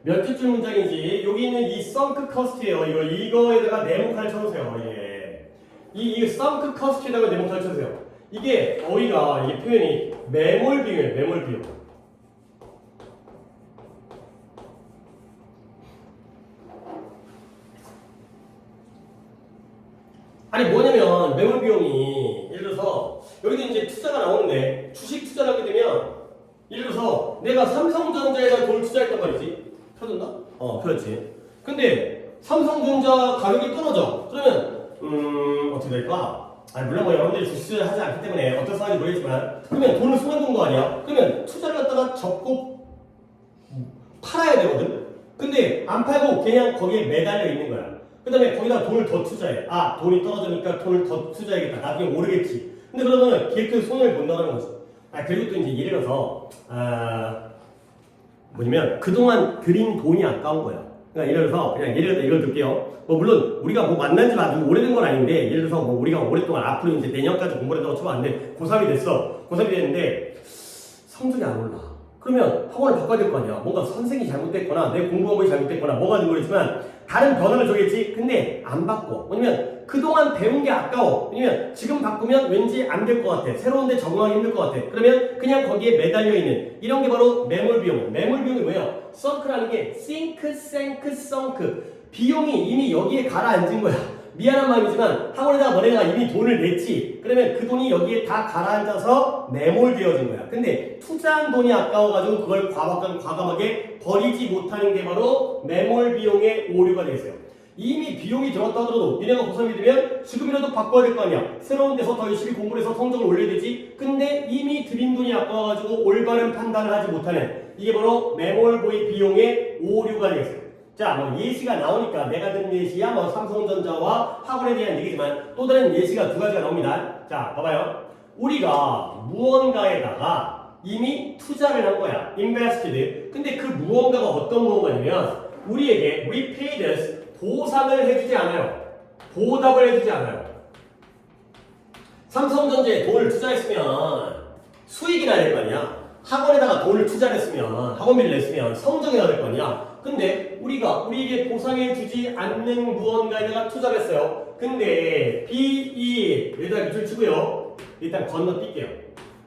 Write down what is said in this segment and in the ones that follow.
몇 줄줄 문장이지? 여기 있는 이 sunk cost예요. 이거에다가 네모칸을 쳐주세요. 예. 이 sunk cost에다가 네모칸을 쳐주세요. 이게 어휘가 이게 표현이 매몰 비용이에요. 매몰 비용. 아니 뭐냐면 매몰 비용이 예를 들어서 여기도 이제 투자가 나오는데 주식 투자를 하게 되면 예를 들어서 내가 삼성전자에다 돈을 투자했단 말이지. 펴졌나? 펴졌지. 근데 삼성전자 가격이 떨어져. 그러면 어떻게 될까? 아니 물론 뭐 여러분들이 주식 투자를 하지 않기 때문에 어떤 상황인지 모르겠지만 그러면 돈을 쏟아놓은 거 아니야? 그러면 투자를 갖다가 접고 팔아야 되거든. 근데 안 팔고 그냥 거기에 매달려 있는 거야. 그 다음에 거기다 돈을 더 투자해. 아, 돈이 떨어지니까 돈을 더 투자해야겠다. 나중에 오르겠지. 근데 그러면 기획도 손해를 본다는 거지. 그리고 또 이제 예를 들어서, 뭐냐면, 그동안 들인 돈이 아까운 거야. 그러니까 예를 들어서, 그냥 예를 들어서 이걸 들게요. 뭐, 물론, 우리가 뭐 만난 지 아주 오래된 건 아닌데, 예를 들어서 뭐 우리가 오랫동안 앞으로 이제 내년까지 공부를 했다고 쳐봤는데, 고3이 됐어. 고3이 됐는데, 성적이 안 올라. 그러면 학원을 바꿔야 될 거 아니야. 뭔가 선생이 잘못됐거나 내 공부 방법이 잘못됐거나 뭐가 된 거겠지만 다른 변화를 줘야겠지. 근데 안 바꿔. 왜냐면 그동안 배운 게 아까워. 왜냐면 지금 바꾸면 왠지 안 될 것 같아. 새로운 데 적응하기 힘들 것 같아. 그러면 그냥 거기에 매달려 있는 이런 게 바로 매몰 비용. 매몰 비용이 뭐예요? 썬크라는 게 sink, sank, sunk. 비용이 이미 여기에 가라앉은 거야. 미안한 마음이지만 학원에다가 너네가 이미 돈을 냈지. 그러면 그 돈이 여기에 다 가라앉아서 매몰되어진 거야. 근데 투자한 돈이 아까워가지고 그걸 과감하게 버리지 못하는 게 바로 매몰 비용의 오류가 되겠어요. 이미 비용이 들었다 하더라도 니네가 고3이 되면 지금이라도 바꿔야 될 거 아니야. 새로운 데서 더 열심히 공부를 해서 성적을 올려야 되지. 근데 이미 들인 돈이 아까워가지고 올바른 판단을 하지 못하는 이게 바로 매몰 비용의 오류가 되겠어요. 자, 뭐 예시가 나오니까 내가 든 예시야 뭐 삼성전자와 학원에 대한 얘기지만 또 다른 예시가 두 가지가 나옵니다. 자, 봐봐요. 우리가 무언가에다가 이미 투자를 한 거야. invested. 근데 그 무언가가 어떤 무언가냐면 우리에게 repaid us 보상을 해주지 않아요. 보답을 해주지 않아요. 삼성전자에 돈을 투자했으면 수익이 나야 될 거 아니야. 학원에다가 돈을 투자를 했으면 학원비를 냈으면 성적이 나야 될 거 아니야. 근데 우리가 우리에게 보상해주지 않는 무언가에다가 투자를 했어요. 근데 BE 여기다 밑줄 치고요. 일단 건너뛸게요.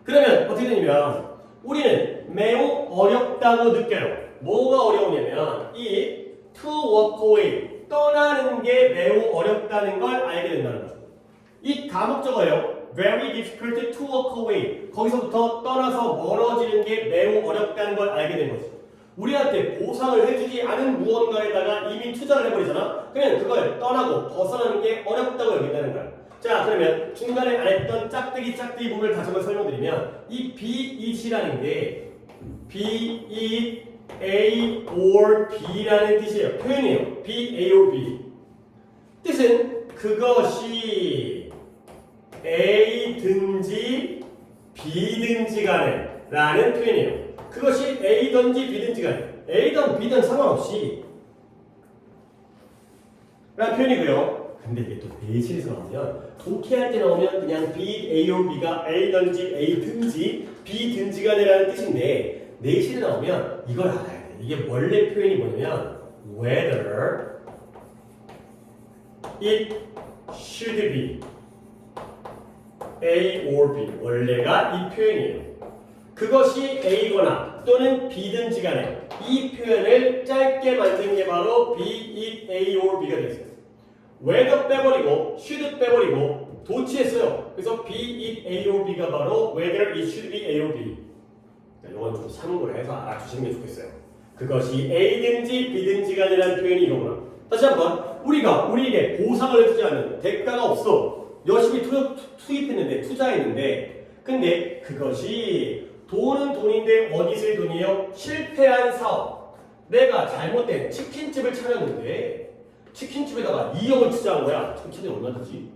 그러면 어떻게 되냐면 우리는 매우 어렵다고 느껴요. 뭐가 어려우냐면 이 to walk away 떠나는 게 매우 어렵다는 걸 알게 된다는 거죠. 이 다목적어예요. Very difficult to walk away. 거기서부터 떠나서 멀어지는 게 매우 어렵다는 걸 알게 된 거죠. 우리한테 보상을 해주지 않은 무언가에다가 이미 투자를 해버리잖아. 그러면 그걸 떠나고 벗어나는 게 어렵다고 여긴다는 거야. 자, 그러면 중간에 안 했던 짝대기 부분을 다시 한번 설명드리면 이 be it이라는 게 be it A or B라는 뜻이에요. 표현이에요. be A or B. 뜻은 그것이 A든지 B든지 간에 라는 표현이에요. 그것이 A든지 B든지 간에 A든 B든 상관없이 라는 표현이고요. 근데 이게 또 내실에서 나오면 독해할 때 나오면 그냥 be A or B가 A든지 B든지 간에 라는 뜻인데 내실에 나오면 이걸 알아야 돼. 이게 원래 표현이 뭐냐면 whether it should be A or B. 원래가 이 표현이에요. 그것이 A거나 또는 B든지 간에 이 표현을 짧게 만든 게 바로 be it A or B가 되겠어요. whether 빼버리고 should 빼버리고 도치했어요. 그래서 be it A or B가 바로 whether it should be A or B. 이건 좀 참고를 해서 알아주시는 게 좋겠어요. 그것이 A든지 B든지 간이라는 표현이 이거구나. 다시 한번 우리에게 보상을 해주지 않는 대가가 없어. 열심히 투입했는데 투자했는데 근데 그것이 돈은 돈인데 어디 쓸 돈이에요? 실패한 사업. 내가 잘못된 치킨집을 차렸는데 치킨집에다가 2억을 투자한 거야. 치킨집이 얼마 되지?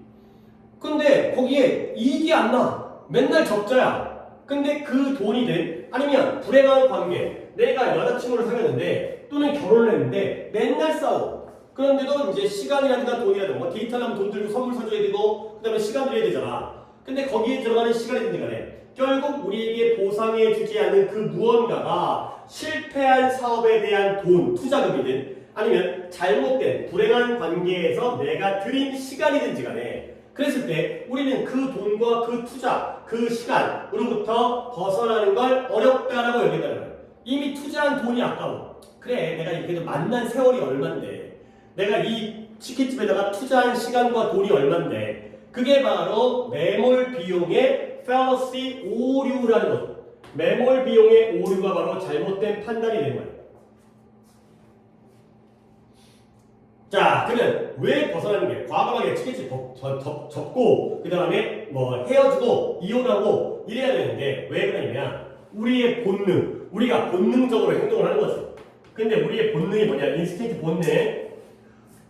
근데 거기에 이익이 안 나. 맨날 적자야. 근데 그 돈이든 아니면 불행한 관계, 내가 여자친구를 사귀었는데 또는 결혼을 했는데 맨날 싸워. 그런데도 이제 시간이라든가 돈이라든가 뭐 데이트하려면 돈 들고 선물 사줘야 되고 그 다음에 시간 들여야 되잖아. 근데 거기에 들어가는 시간이든지 간에 결국 우리에게 보상해 주지 않는 그 무언가가 실패한 사업에 대한 돈, 투자금이든 아니면 잘못된 불행한 관계에서 내가 들인 시간이든지 간에 그랬을 때 우리는 그 돈과 그 투자, 그 시간으로부터 벗어나는 걸 어렵다라고 여긴다는 거예요. 이미 투자한 돈이 아까워. 그래, 내가 이렇게 만난 세월이 얼만데, 내가 이 치킨집에다가 투자한 시간과 돈이 얼만데, 그게 바로 매몰 비용의 fallacy 오류라는 거죠. 매몰 비용의 오류가 바로 잘못된 판단이 되는 거예요. 자, 그러면 왜 벗어나는 게 과감하게 치킨집 접고 그 다음에 뭐 헤어지고 이혼하고 이래야 되는데 왜 그러냐면 우리의 본능, 우리가 본능적으로 행동을 하는 거죠. 근데 우리의 본능이 뭐냐? 인스팅트 본능.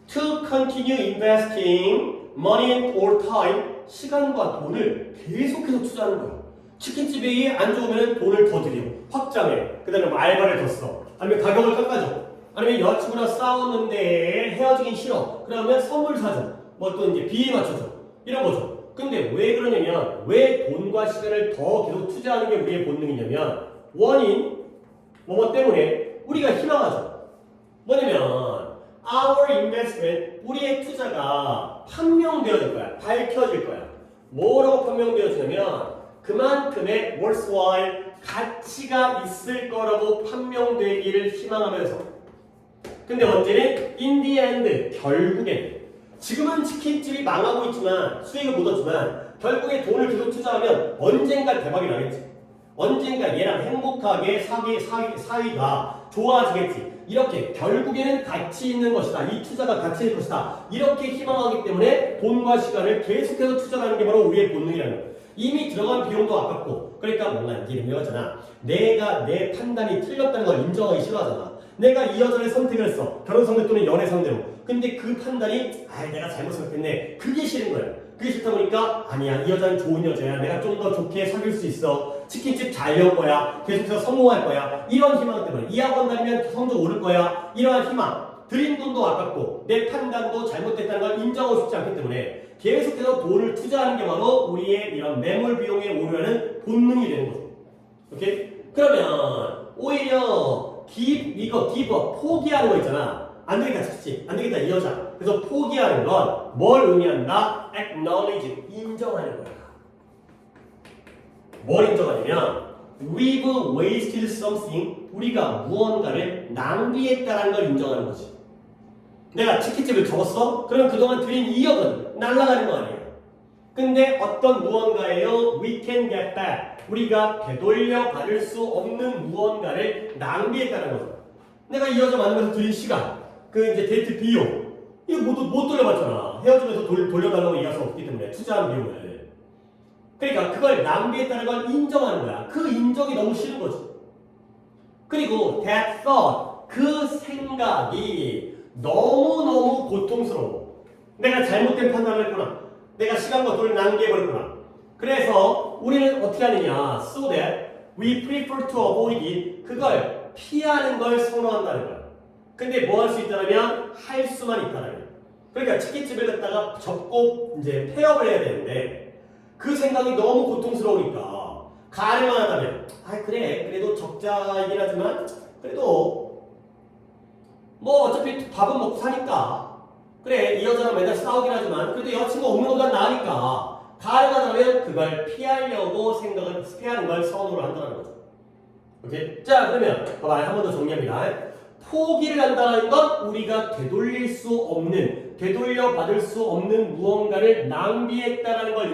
To continue investing money or time, 시간과 돈을 계속해서 투자하는 거야. 치킨집이 안 좋으면 돈을 더 들여, 확장해. 그 다음에 뭐 알바를 더 써. 아니면 가격을 깎아줘. 아니면 여자친구랑 싸웠는데 헤어지긴 싫어. 그러면 선물 사줘. 뭐 또 이제 비위 맞춰줘. 이런 거죠. 근데 왜 그러냐면 왜 돈과 시간을 더 계속 투자하는 게 우리의 본능이냐면 원인, 뭐뭐 때문에 우리가 희망하죠. 뭐냐면 our investment, 우리의 투자가 판명되어질 거야. 밝혀질 거야. 뭐라고 판명되어지냐면 그만큼의 worthwhile, 가치가 있을 거라고 판명되기를 희망하면서 근데 언제는 in the end, 결국엔 지금은 치킨집이 망하고 있지만 수익을 못 얻지만 결국에 돈을 계속 투자하면 언젠가 대박이 나겠지. 언젠가 얘랑 행복하게 사이가 좋아지겠지. 이렇게 결국에는 가치 있는 것이다. 이 투자가 가치 있는 것이다. 이렇게 희망하기 때문에 돈과 시간을 계속해서 투자하는 게 바로 우리의 본능이라는 거예요. 이미 들어간 비용도 아깝고 그러니까 뭔가 이게 유명하잖아. 내가 내 판단이 틀렸다는 걸 인정하기 싫어하잖아. 내가 이 여자를 선택을 했어. 결혼 상대 또는 연애 상대로. 근데 그 판단이 내가 잘못 생각했네. 그게 싫은 거야. 그게 싫다 보니까 아니야. 이 여자는 좋은 여자야. 내가 좀 더 좋게 사귈 수 있어. 치킨집 잘 열 거야. 계속해서 성공할 거야. 이런 희망 때문에 이 학원 다니면 성적 오를 거야. 이러한 희망. 들인 돈도 아깝고 내 판단도 잘못됐다는 걸 인정하고 싶지 않기 때문에 계속해서 돈을 투자하는 게 바로 우리의 이런 매몰 비용에 오류하는 본능이 되는 거죠. 오케이? 그러면 오히려 포기하는 거 있잖아. 안 되겠다, 그치? 안 되겠다, 이 여자. 그래서 포기하는 건 뭘 의미한다? acknowledge, 인정하는 거야. 뭘 인정하냐면 we've wasted something, 우리가 무언가를 낭비했다는 걸 인정하는 거지. 내가 치킨집을 접었어? 그럼 그동안 들인 2억은 날아가는 거 아니에요. 근데 어떤 무언가예요? We can get back. 우리가 되돌려 받을 수 없는 무언가를 낭비했다는 거죠. 내가 이 여자 만나면서 들인 시간, 그 이제 데이트 비용, 이거 못 돌려받잖아. 헤어지면서 돌려달라고 얘기할 수 없기 때문에 투자한 비용을. 그러니까 그걸 낭비했다는 걸 인정하는 거야. 그 인정이 너무 싫은 거지. 그리고 that thought, 그 생각이 너무너무 고통스러워. 내가 잘못된 판단을 했구나. 내가 시간과 돈을 낭비해버렸구나. 그래서 우리는 어떻게 하느냐. So that we prefer to avoid it. 그걸 피하는 걸 선호한다는 거야. 근데 뭐 할 수 있다면 할 수만 있다는 거야. 그러니까 치킨집을 갔다가 접고 이제 폐업을 해야 되는데 그 생각이 너무 고통스러우니까 가능만 하다면 그래 그래도 적자이긴 하지만 그래도 뭐 어차피 밥은 먹고 사니까 그래 이 여자랑 맨날 싸우긴 하지만 그래도 여자친구 없는 것보다 나으니까 가능하다면 그걸 피하려고 피하는 걸 선호를 한다는 거죠. 오케이? 자 그러면 봐봐 한 번 더 정리합니다. 포기를 한다는 건 우리가 되돌려 받을 수 없는 무언가를 낭비했다는 걸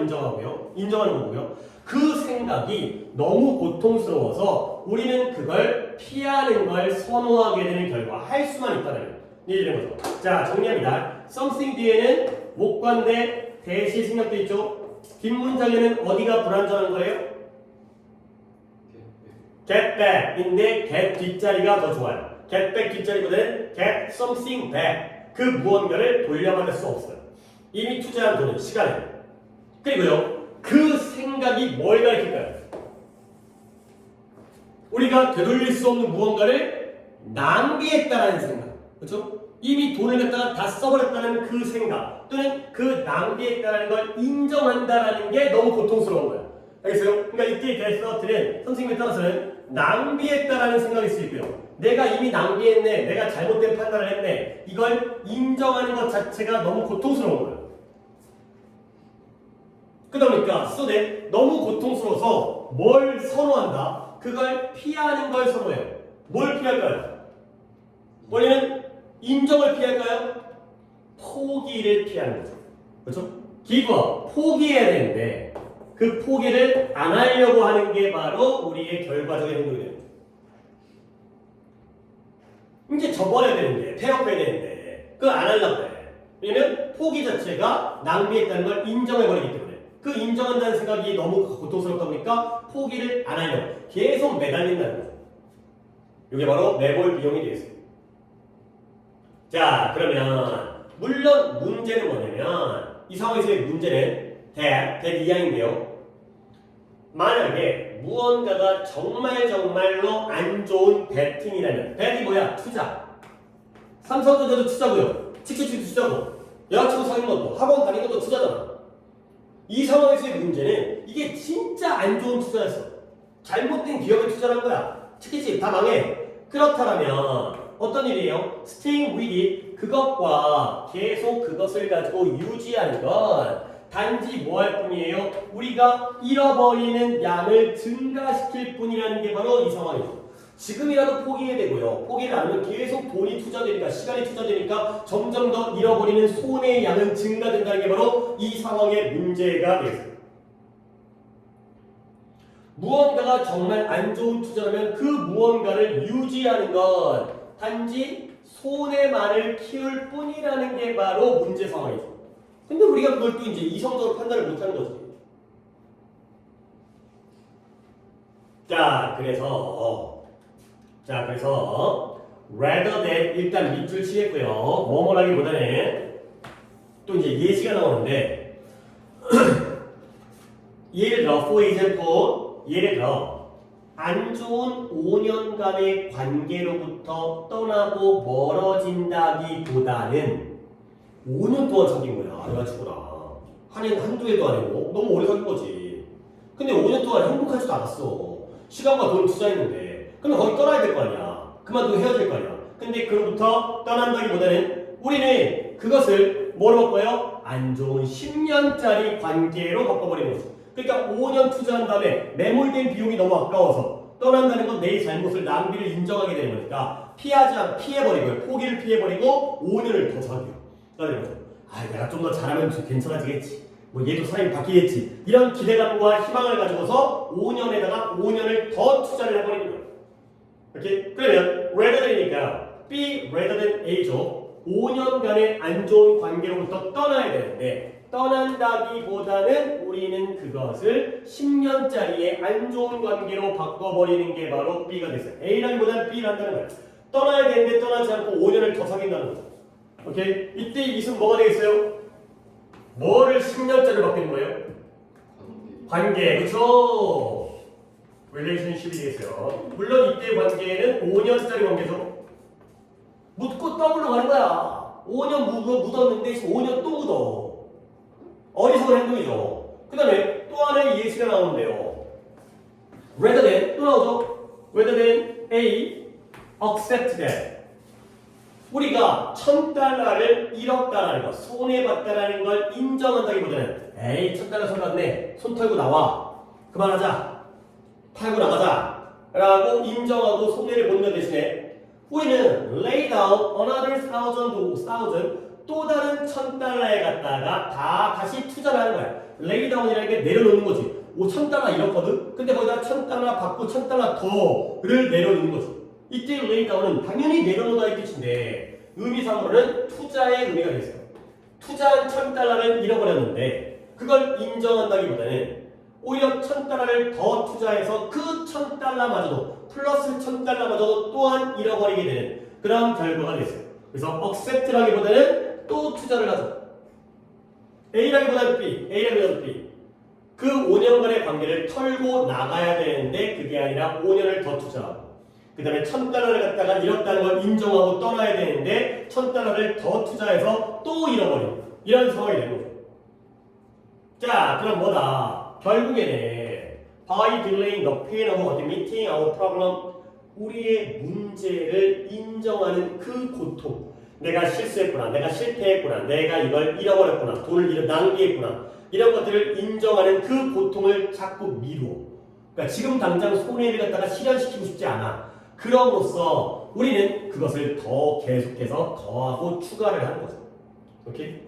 인정하는 거고요. 그 생각이 너무 고통스러워서 우리는 그걸 피하는 걸 선호하게 되는 결과 할 수만 있다는 얘기를 거죠. 자 정리합니다. something 뒤에는 목관대 대시 생략돼 있죠. 뒷문장에는 어디가 불완전한 거예요? get back인데 get 뒷자리가 더 좋아요. get back 뒷자리보다는 get something back. 그 무언가를 돌려받을 수 없어요. 이미 투자한 돈은 시간이에요. 그리고요, 그 생각이 뭘 가리킬까요? 우리가 되돌릴 수 없는 무언가를 낭비했다라는 생각. 그렇죠? 이미 돈을 갖다가 다 써버렸다는 그 생각 또는 그 낭비했다는 걸 인정한다라는 게 너무 고통스러운 거예요. 알겠어요? 그러니까 이때에 대해서들은 선생님에 따라서는 낭비했다라는 생각이 있을 수 있고요. 내가 이미 낭비했네, 내가 잘못된 판단을 했네, 이걸 인정하는 것 자체가 너무 고통스러운 거예요. 그러니까 쏘네 너무 고통스러워서 뭘 선호한다? 그걸 피하는 걸 선호해요. 뭘 피할까요? 원래는 인정을 피할까요? 포기를 피하는 거죠. 그렇죠? 기부업, 포기해야 되는데 그 포기를 안 하려고 하는 게 바로 우리의 결과적인 행동이 됩니다. 이제 접어야 되는데, 폐업해야 되는데 그걸 안 하려고 해. 왜냐면 포기 자체가 낭비했다는 걸 인정해버리기 때문에 그 인정한다는 생각이 너무 고통스럽다 보니까 포기를 안 하려고 계속 매달린다는 거죠. 이게 바로 내볼 비용이 되겠습니다. 자, 그러면 물론 문제는 뭐냐면 이 상황에서의 문제는 that 이하인데요. 만약에 무언가가 정말로 안 좋은 베팅이라면 bet이 뭐야? 투자. 삼성전자도 투자고요. 치킨집도 투자고 여자친구 사귀는 것도 학원 다니는 것도 투자잖아. 이 상황에서의 문제는 이게 진짜 안 좋은 투자였어. 잘못된 기업에 투자한 거야. 치킨집 다 망해. 그렇다면 어떤 일이에요? staying with it, 그것과 계속 그것을 가지고 유지하는 건 단지 뭐 할 뿐이에요? 우리가 잃어버리는 양을 증가시킬 뿐이라는 게 바로 이 상황이죠. 지금이라도 포기해야 되고요. 포기를 안 하면 계속 돈이 투자되니까, 시간이 투자되니까 점점 더 잃어버리는 손해의 양은 증가된다는 게 바로 이 상황의 문제가 되겠습니다. 무언가가 정말 안 좋은 투자라면 그 무언가를 유지하는 건 단지 손해만을 키울 뿐이라는 게 바로 문제 상황이죠. 근데 우리가 그걸 또 이제 이성적으로 판단을 못하는 거지. 자, 그래서 rather than 일단 밑줄 치겠고요. 뭐뭐라기보다는 또 이제 예시가 나오는데 예를 들어 for example 예를 들어 안 좋은 5년간의 관계로부터 떠나고 멀어진다기보다는 5년 동안 사귄 거야 여자친구랑 한두 해도 아니고 너무 오래 사귄 거지. 근데 5년 동안 행복하지도 않았어. 시간과 돈 투자했는데 그러면 거기 떠나야 될 거 아니야. 그만두고 헤어질 거 아니야. 근데 그로부터 떠난다기보다는 우리는 그것을 뭐로 바꿔요? 안 좋은 10년짜리 관계로 바꿔버리는 거죠. 그러니까 5년 투자한 다음에 매몰된 비용이 너무 아까워서 떠난다는 건 내 잘못을 낭비를 인정하게 되는 거니까 피해버리고요. 포기를 피해버리고 5년을 더 사귀어. 내가 좀 더 잘하면 괜찮아지겠지. 뭐 얘도 사람이 바뀌겠지. 이런 기대감과 희망을 가지고서 5년에다가 5년을 더 투자를 해버리는 거예요. 이렇게 그러면 rather than이니까 be rather than A죠. 5년간의 안 좋은 관계로부터 떠나야 되는데 떠난다기보다는 우리는 그것을 10년짜리의 안 좋은 관계로 바꿔버리는 게 바로 B가 됐어요. A라기보다는 B를 한다는 거예요. 떠나야 되는데 떠나지 않고 5년을 더 사귄다는 거죠. 오케이? 이때 이승 뭐가 되겠어요? 뭐를 10년짜리로 바뀌는 거예요? 관계. 그렇죠? relationship이 되겠어요. 물론 이때 관계는 5년짜리 관계죠. 묻고 떠물러 가는 거야. 5년 묻었는데 5년 또 묻어. 어리석은 행동이죠. 그 다음에 또 하나의 예시가 나오는데요. rather than 또 나오죠. rather than A accept that 우리가 $1,000를 잃었다라는 것, 손해봤다라는 걸 인정한다기보다는 에이 $1,000 손해봤네, 손 털고 나와, 그만하자, 팔고 나가자 라고 인정하고 손해를 보는 것 대신에 우리는 lay down another thousand 또 다른 $1,000에 갖다가 다시 투자를 하는 거야. lay down이라는 게 내려놓는 거지. $1,000 잃었거든? 근데 거기다 $1,000 받고 $1,000 더를 내려놓는 거지. 이때 lay down은 당연히 내려놓는다는 뜻인데 의미상으로는 투자의 의미가 있어요. 투자한 $1,000를 잃어버렸는데 그걸 인정한다기보다는 오히려 $1,000를 더 투자해서 그 $1,000마저도 플러스 $1,000마저도 또한 잃어버리게 되는 그런 결과가 됐어요. 그래서 accept라기보다는 또 투자를 하죠. A라기보다는 B, A라기보다는 B. 그 5년간의 관계를 털고 나가야 되는데 그게 아니라 5년을 더 투자하고 그 다음에 $1,000를 갖다가 잃었다는 걸 인정하고 떠나야 되는데 $1,000를 더 투자해서 또 잃어버리는 이런 상황이 되는 거죠. 자, 그럼 뭐다? 결국에는 by delaying the pain of admitting our problem. 우리의 문제를 인정하는 그 고통. 내가 실수했구나, 내가 실패했구나, 내가 이걸 잃어버렸구나, 돈을 낭비했구나, 이런 것들을 인정하는 그 고통을 자꾸 미루어. 그러니까 지금 당장 손해를 갖다가 실현시키고 싶지 않아. 그럼으로써 우리는 그것을 더 계속해서 더하고 추가를 하는 거죠. 오케이?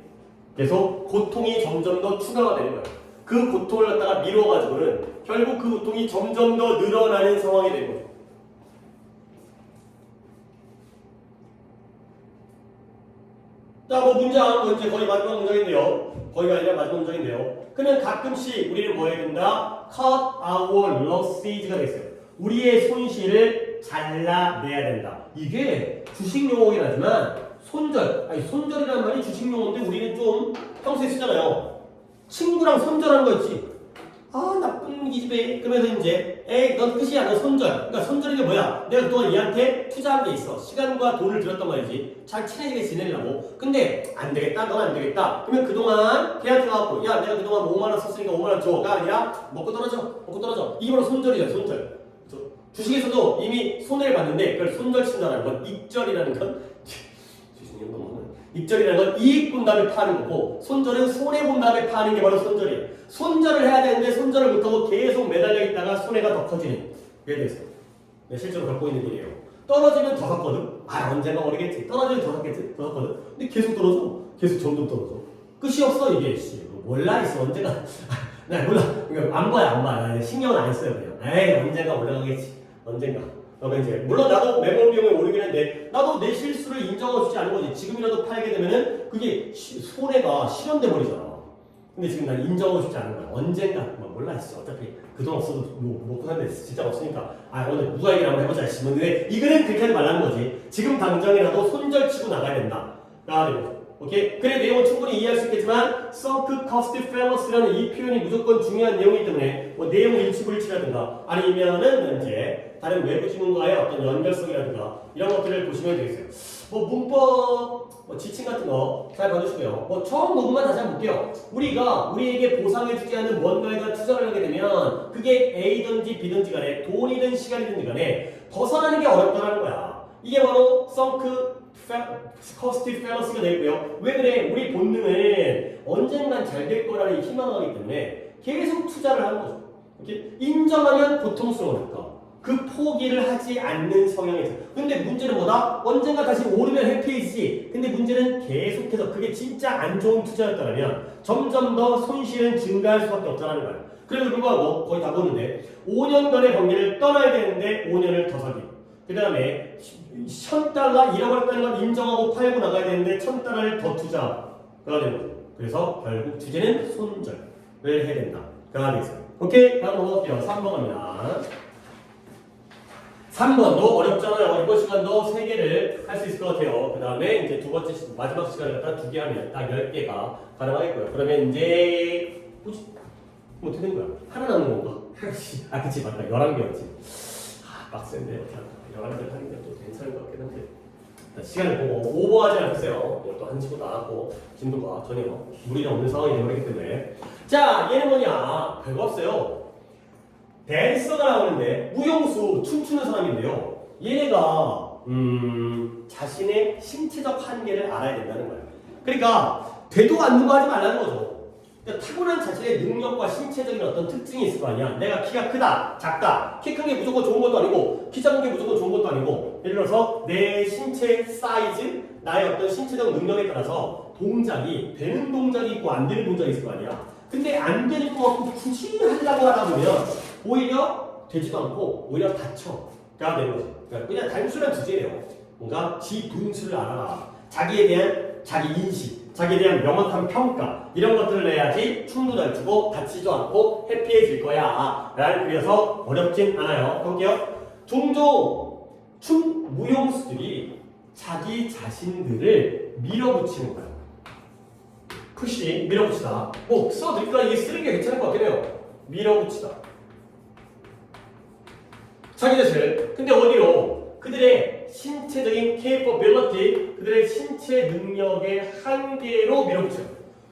계속 고통이 점점 더 추가가 되는 거예요. 그 고통을 갖다가 미뤄가지고는 결국 그 고통이 점점 더 늘어나는 상황이 되는 거죠. 자, 뭐 문장, 이제 거의 마지막 문장인데요. 거의가 아니라 마지막 문장인데요. 그러면 가끔씩 우리는 뭐 해야 된다? Cut our losses가 되겠어요. 우리의 손실을 잘라내야 된다. 이게 주식 용어긴 하지만 손절이라는 말이 주식 용어인데 우리는 좀 평소에 쓰잖아요. 친구랑 손절하는 거 있지. 아, 나쁜 기집애. 그러면서 이제 에이, 넌 끝이야. 너 손절. 그러니까 손절이 게 뭐야? 내가 그동안 얘한테 투자한 게 있어. 시간과 돈을 들였단 말이지. 잘 친해지게 지내려고. 근데 안 되겠다. 넌 안 되겠다. 그러면 그동안 걔한테 가갖고 야, 내가 그동안 5만 원 썼으니까 5만 원 줘.가 아니라 먹고 떨어져. 이게 바로 손절이야. 손절. 주식에서도 이미 손해를 봤는데 그걸 손절 친다는 건 익절이라는 건 익절이라는 건 이익 본 다음에 파는 거고 손절은 손해 본 다음에 파는 게 바로 손절이에요. 손절을 해야 되는데 손절을 못하고 계속 매달려 있다가 손해가 더 커지는 게 됐어요. 네, 실제로 겪고 있는 일이에요. 떨어지면 더 샀거든. 아, 언젠가 오르겠지. 떨어지면 더 샀겠지. 더 샀거든. 근데 계속 떨어져. 계속 점점 떨어져. 끝이 없어 이게. 몰라 있어 언제가. 나 몰라. 그러니까 안 봐. 신경을 안 써요 그냥. 에이, 언젠가 올라가겠지. 언젠가. 그러면 이제 물론 나도 매몰 비용에 오르긴 했는데 나도 내 실수를 인정하고 싶지 않은 거지. 지금이라도 팔게 되면은 그게 손해가 실현돼 버리잖아. 근데 지금 난 인정하고 싶지 않은 거야. 언젠가 뭐 몰라 있어. 어차피 그돈 없어도 뭐 먹고 사는데 진짜 없으니까 아 오늘 누가 얘기를 한번 해보자 싶으면 근데 이거는 그렇게 하지 말라는 거지. 지금 당장이라도 손절치고 나가야 된다. 오케이? 그래 내용은 충분히 이해할 수 있겠지만 sunk cost fallacy라는 이 표현이 무조건 중요한 내용이기 때문에 뭐 내용 일치불일치라든가 아니면은 이제 다른 외부 지문과의 어떤 연결성이라든가 이런 것들을 보시면 되겠어요. 뭐 문법 뭐 지침 같은 거 잘 봐주시고요. 뭐 처음 부분만 다시 한번 볼게요. 우리가 우리에게 보상해주지 않는 뭔가에다 투자를 하게 되면 그게 A든지 B든지 간에 돈이든 시간이든지 간에 벗어나는 게 어렵다는 거야. 이게 바로 sunk cost fallacy가 되고요. 왜 그래? 우리 본능은 언젠간 잘 될 거라는 희망하기 때문에 계속 투자를 하는 거죠. 이렇게 인정하면 고통스러우니까 그 포기를 하지 않는 성향이 있어요. 근데 문제는 뭐다? 언젠가 다시 오르면 해피해지지. 근데 문제는 계속해서 그게 진짜 안 좋은 투자였다면 점점 더 손실은 증가할 수밖에 없다는 거예요. 그래도 불구하고 거의 다 보는데 5년간의 관계를 떠나야 되는데 5년을 더 사기. 그 다음에 1000달러 잃어버렸다는 걸 인정하고 팔고 나가야 되는데 1000달러를 더 투자가 되는 거죠. 그래서 결국 주제는 손절을 해야 된다가 되겠어요. 오케이? 다음 넘어갈게요. 3번 갑니다. 3번도 어렵잖아요. 이번 시간도 3개를 할 수 있을 것 같아요. 그 다음에 이제 두 번째 마지막 시간을 갖다 2개 하면 딱 10개가 가능하겠고요. 그러면 이제 뭐지? 뭐 어떻게 된 거야? 하나 남는 건가? 아 그치 맞다. 11개였지. 아 빡센데 11개 하는 게 또 괜찮을 것 같긴 한데 시간을 보고 오버하지 않겠어요. 또 1시고 나왔고 진도가 전혀 무리가 없는 상황이 되어버리기 때문에 자 얘는 뭐냐? 별거 없어요. 댄서가 나오는데 무용수 춤추는 사람인데요. 얘네가 자신의 신체적 한계를 알아야 된다는 거예요. 그러니까 되도 않는거 하지 말라는 거죠. 그러니까 타고난 자신의 능력과 신체적인 어떤 특징이 있을 거 아니야. 내가 키가 크다, 작다. 키 큰 게 무조건 좋은 것도 아니고 키 작은 게 무조건 좋은 것도 아니고 예를 들어서 내 신체 사이즈, 나의 어떤 신체적 능력에 따라서 동작이 되는 동작이 있고 안 되는 동작이 있을 거 아니야. 근데 안 되는 거 같고 굳이 하려고 하다 보면 오히려 되지도 않고 오히려 다쳐가 되는 거죠. 그러니까 그냥 단순한 주제예요. 뭔가 지 분수를 알아라. 자기에 대한 자기 인식, 자기에 대한 명확한 평가 이런 것들을 내야지 춤도 잘 추고 다치지도 않고 해피해질 거야 라는 그래서 어렵진 않아요. 볼게요. 종종 무용수들이 자기 자신들을 밀어붙이는 거예요. 푸시, 밀어붙이다. 뭐 써드릴까? 이게 쓰는 게 괜찮을 것 같긴 해요. 밀어붙이다. 자기 자신을. 근데 어디로? 그들의 신체적인 capability, 그들의 신체 능력의 한계로 밀어붙여요.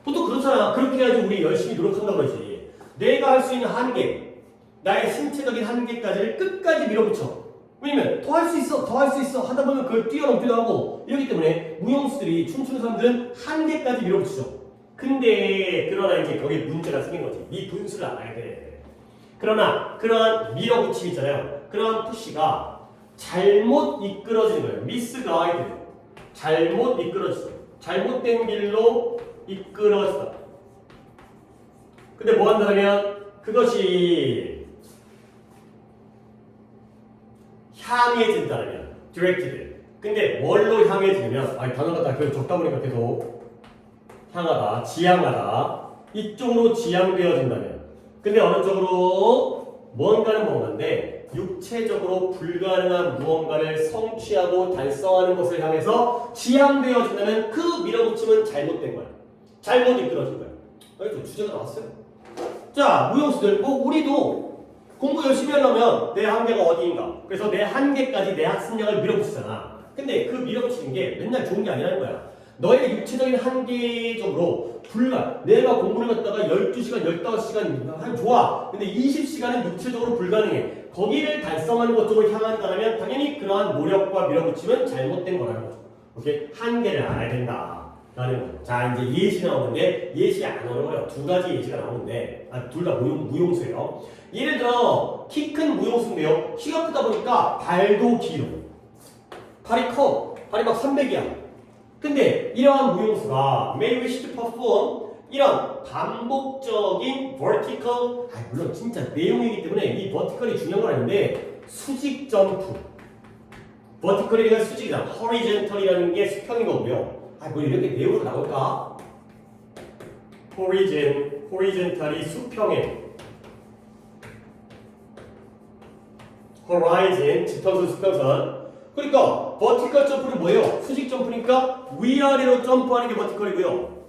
보통 그렇잖아. 그렇게 해야지 우리 열심히 노력한다고 그러지. 내가 할 수 있는 한계. 나의 신체적인 한계까지를 끝까지 밀어붙여. 왜냐면 더 할 수 있어, 더 할 수 있어 하다 보면 그걸 뛰어넘기도 하고 이러기 때문에 무용수들이 춤추는 사람들은 한계까지 밀어붙이죠. 근데 그러나 이제 거기 문제가 생긴 거지. 네 분수를 알아야 돼. 그러나 그러한 밀어붙임 있잖아요. 그러한 푸시가 잘못 이끌어지는 거예요. 미스가이드. 잘못 이끌어지죠. 잘못된 길로 이끌어지다. 근데 뭐 한다면 그것이 향해진다면 directed. 근데 뭘로 향해지냐면 단어가 다 계속 적다 보니까 계속 향하다, 지향하다. 이쪽으로 지향되어진다면. 근데 어느 쪽으로 무언가는 뭔가인데 육체적으로 불가능한 무언가를 성취하고 달성하는 것을 향해서 지향되어진다면 그 밀어붙임은 잘못된 거야. 잘못 이끌어진 거야. 좀 주제가 나왔어요. 자, 무용수들, 우리도 공부 열심히 하려면 내 한계가 어디인가. 그래서 내 한계까지 내 학습량을 밀어붙이잖아. 근데 그 밀어붙이는 게 맨날 좋은 게 아니라는 거야. 너의 육체적인 한계적으로 내가 공부를 갖다가 12시간, 15시간 하면 좋아. 근데 20시간은 육체적으로 불가능해. 거기를 달성하는 것 쪽으로 향한다면 당연히 그러한 노력과 밀어붙임은 잘못된 거라는 거죠. 오케이? 한계를 알아야 된다. 라는 거죠. 자, 이제 예시 나오는데 예시 안 어려워요. 두 가지 예시가 나오는데 둘 다 무용수예요. 예를 들어 키 큰 무용수인데요. 키가 크다 보니까 발도 길어. 발이 커. 발이 막 300이야. 근데 이러한 무용수가 may wish to perform 이런 반복적인 vertical 물론 진짜 내용이기 때문에 이 vertical이 중요한 건 아닌데 수직 점프 vertical이라는 수직이다. horizontal이라는 게 수평인 거고요. 뭐 이렇게 내용으로 나올까? horizontal이 수평에 horizon 지평선 수평선. 그러니까 버티컬 점프는 뭐예요? 수직 점프니까 위아래로 점프하는 게 버티컬이고요.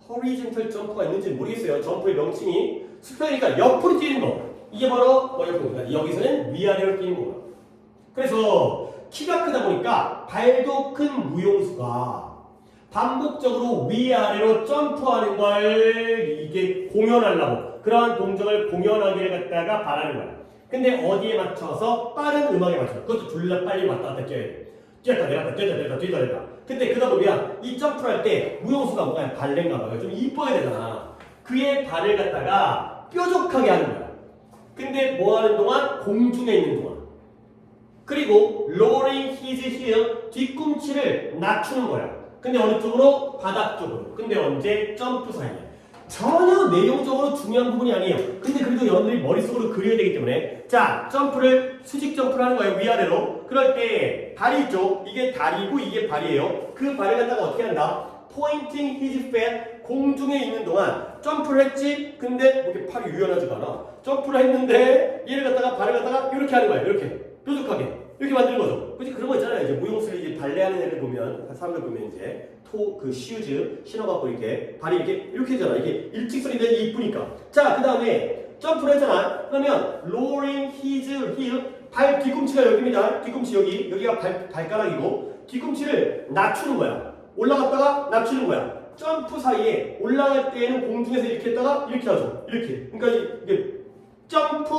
호리젠털 점프가 있는지 모르겠어요. 점프의 명칭이 수평이니까 옆으로 뛰는 거. 이게 바로 옆으로. 여기서는 위아래로 뛰는 거예요. 그래서 키가 크다 보니까 발도 큰 무용수가 반복적으로 위아래로 점프하는 걸 이게 공연하려고 그러한 동작을 공연하기를 갖다가 바라는 거야. 근데 어디에 맞춰서 빠른 음악에 맞춰. 그것도 졸라 빨리 왔다 갔다 뛰어야 돼. 뛰었다 내렸다 뛰었다 내렸다 뛰었다 내렸다. 근데 그러다 보면 이 점프를 할 때 무용수가 뭔가 발레인가 봐요. 좀 이뻐야 되잖아. 그의 발을 갖다가 뾰족하게 하는 거야. 근데 뭐 하는 동안? 공중에 있는 동안. 그리고 lowering his heel 뒤꿈치를 낮추는 거야. 근데 어느 쪽으로? 바닥 쪽으로. 근데 언제? 점프 사이에. 전혀 내용적으로 중요한 부분이 아니에요. 근데 그래도 여러분들이 머릿속으로 그려야 되기 때문에 자, 점프를 수직 점프를 하는 거예요. 위아래로. 그럴 때 발이 있죠. 이게 다리고 이게 발이에요. 그 발을 갖다가 어떻게 한다? pointing his feet 공중에 있는 동안 점프를 했지. 근데 뭐 이렇게 팔이 유연하지가 않아. 점프를 했는데 얘를 갖다가 발을 갖다가 이렇게 하는 거예요. 이렇게 뾰족하게 이렇게 만드는 거죠. 그치? 그런 거 있잖아요. 이제 무용수를 이제 발레하는 애들 보면 사람들 보면 이제 그 슈즈 신어갖고 이렇게 발이 이렇게 되잖아. 이게 일직선이 되니 이쁘니까. 자, 그 다음에 점프를 했잖아. 그러면 lowering his heel 발 뒤꿈치가 여기입니다. 뒤꿈치 여기가 발가락이고 뒤꿈치를 낮추는 거야. 올라갔다가 낮추는 거야. 점프 사이에 올라갈 때에는 공중에서 이렇게 했다가 이렇게 하죠. 이렇게. 그러니까 이게 점프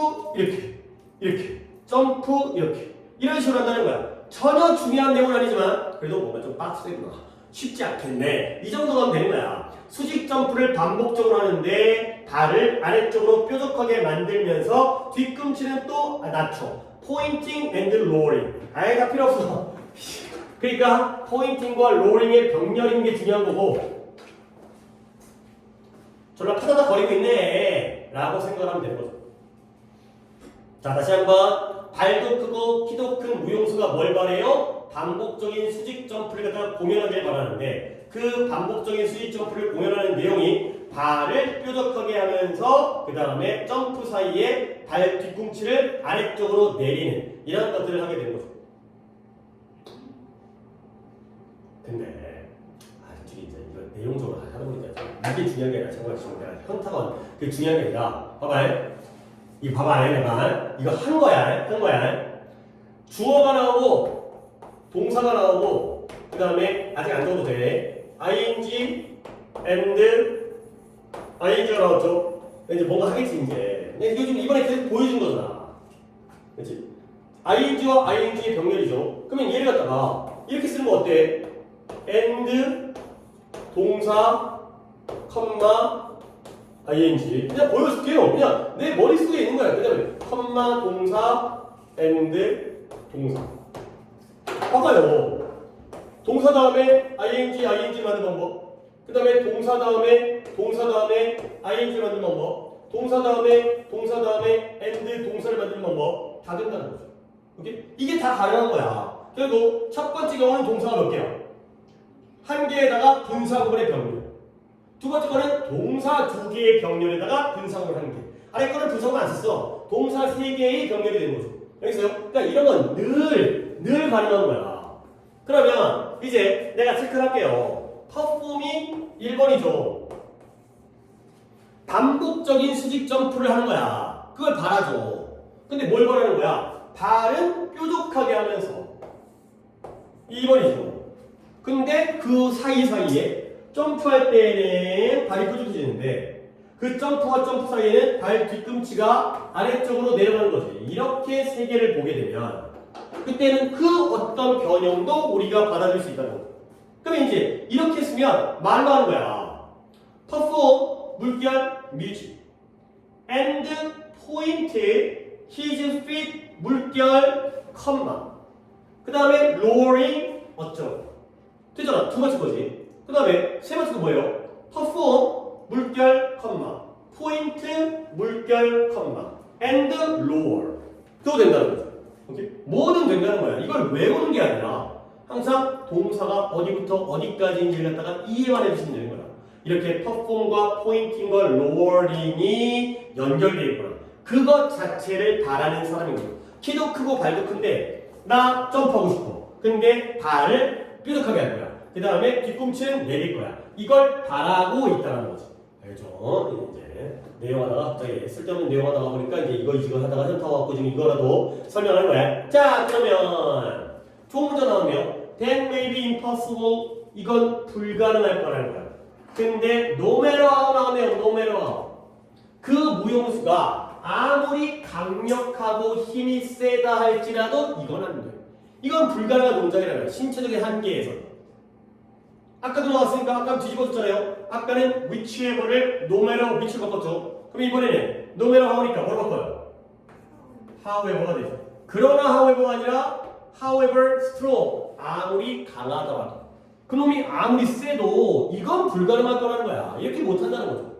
이렇게 점프 이렇게 이런 식으로 한다는 거야. 전혀 중요한 내용은 아니지만 그래도 뭔가 좀 빡세구나. 쉽지 않겠네. 이 정도 하면 되는 거야. 수직 점프를 반복적으로 하는데 발을 아래쪽으로 뾰족하게 만들면서 뒤꿈치는 또 낮춰. 포인팅 앤드 로어링. 아예 다 필요 없어. 그러니까 포인팅과 로어링의 병렬인 게 중요한 거고 졸라 파다다 거리고 있네 라고 생각하면 되는 거죠. 자, 다시 한번 발도 크고 키도 큰 무용수가 뭘 바래요? 반복적인 수직 점프를 갖다가 공연하길 바라는데 그 반복적인 수직 점프를 공연하는 내용이 발을 뾰족하게 하면서 그 다음에 점프 사이에 발 뒤꿈치를 아래쪽으로 내리는 이런 것들을 하게 되는 거죠. 근데 솔직히 이제 이거 내용적으로 하다 보니까 이게 중요한 게 아니라 정말 내가 현타가 그게 중요한 게 아니라 봐봐요. 이거 봐봐, 내가 이거 한 거야. 주어가 나오고 동사가 나오고 그 다음에 아직 안 적어도 돼. ing and ing가 나왔죠. 이제 뭔가 하겠지 이제. 이거 지금 이번에 계속 보여준 거잖아. 그렇지? ing와 ing의 병렬이죠. 그러면 얘를 갖다가 이렇게 쓰는 거 어때? and 동사 컴마 ing 그냥 보여줄게요. 그냥 내 머릿속에 있는 거야. 그다음에 컴마 동사 and 동사 봐봐요. 동사 다음에 ing 만드는 방법. 그 다음에 동사 다음에 ing 만드는 방법. 동사 다음에 and 동사를 만드는 방법. 다 된다는 거죠. 오케이? 이게 다 가능한 거야. 그리고 첫 번째 경우는 동사가 몇 개야? 한 개에다가 분사구문의 병렬. 두 번째 거는 동사 두 개의 병렬에다가 분사구문 한 개. 아래 거는 분사구문 안 썼어. 동사 세 개의 병렬이 되는 거죠. 알겠어요? 그러니까 이런 건 늘 가능한 거야. 그러면 이제 내가 체크를 할게요. perform이 1번이죠. 반복적인 수직 점프를 하는 거야. 그걸 바라죠. 근데 뭘 바라는 거야? 발은 뾰족하게 하면서 2번이죠. 근데 그 사이사이에 점프할 때는 발이 뾰족해지는데 그 점프와 점프 사이에는 발 뒤꿈치가 아래쪽으로 내려가는 거지. 이렇게 세 개를 보게 되면 그때는 그 어떤 변형도 우리가 받아들일 수 있다는 거죠. 그러면 이제 이렇게 쓰면 말로 하는 거야. perform 물결 music and point his feet 물결 컴마 그 다음에 lowering 어쩌고 되잖아. 두 번째 거지. 그 다음에 세 번째 거 뭐예요? perform 물결 컴마 point 물결 컴마 and lower 그거 된다는 거죠. 오케이? 뭐든 된다는 거야. 이걸 외우는 게 아니라 항상 동사가 어디부터 어디까지인지를 갖다가 이해만 해주시면 되는 거야. 이렇게 perform과 pointing과 lowering이 연결되어 있구나. 그것 자체를 바라는 사람인 거야. 키도 크고 발도 큰데 나 점프하고 싶어. 근데 발을 뾰족하게 할 거야. 그 다음에 뒤꿈치는 내릴 거야. 이걸 바라고 있다는 거지. 알죠? 이제 내용하다가 갑자기 쓸데없는 내용하다가 보니까 이제 이거 하다가 현타 와갖고 지금 이거라도 설명하는 거야. 자, 그러면 좋은 문제 나오면 that may be impossible 이건 불가능할 거라는 거야. 근데 no matter how 나오네요. no matter how 그 무용수가 아무리 강력하고 힘이 세다 할지라도 이건 안 돼. 이건 불가능한 동작이라는 거야. 신체적인 한계에서. 아까도 나왔으니까 아까 뒤집어졌잖아요. 아까는 whichever를 no matter which로 바꿨죠. 그럼 이번에는 no matter how니까 뭐로 바꿔요? however가 되죠. 그러나 however가 아니라 however strong 아무리 강하더라도 그놈이 아무리 세도 이건 불가능할 거라는 거야. 이렇게 못한다는 거죠.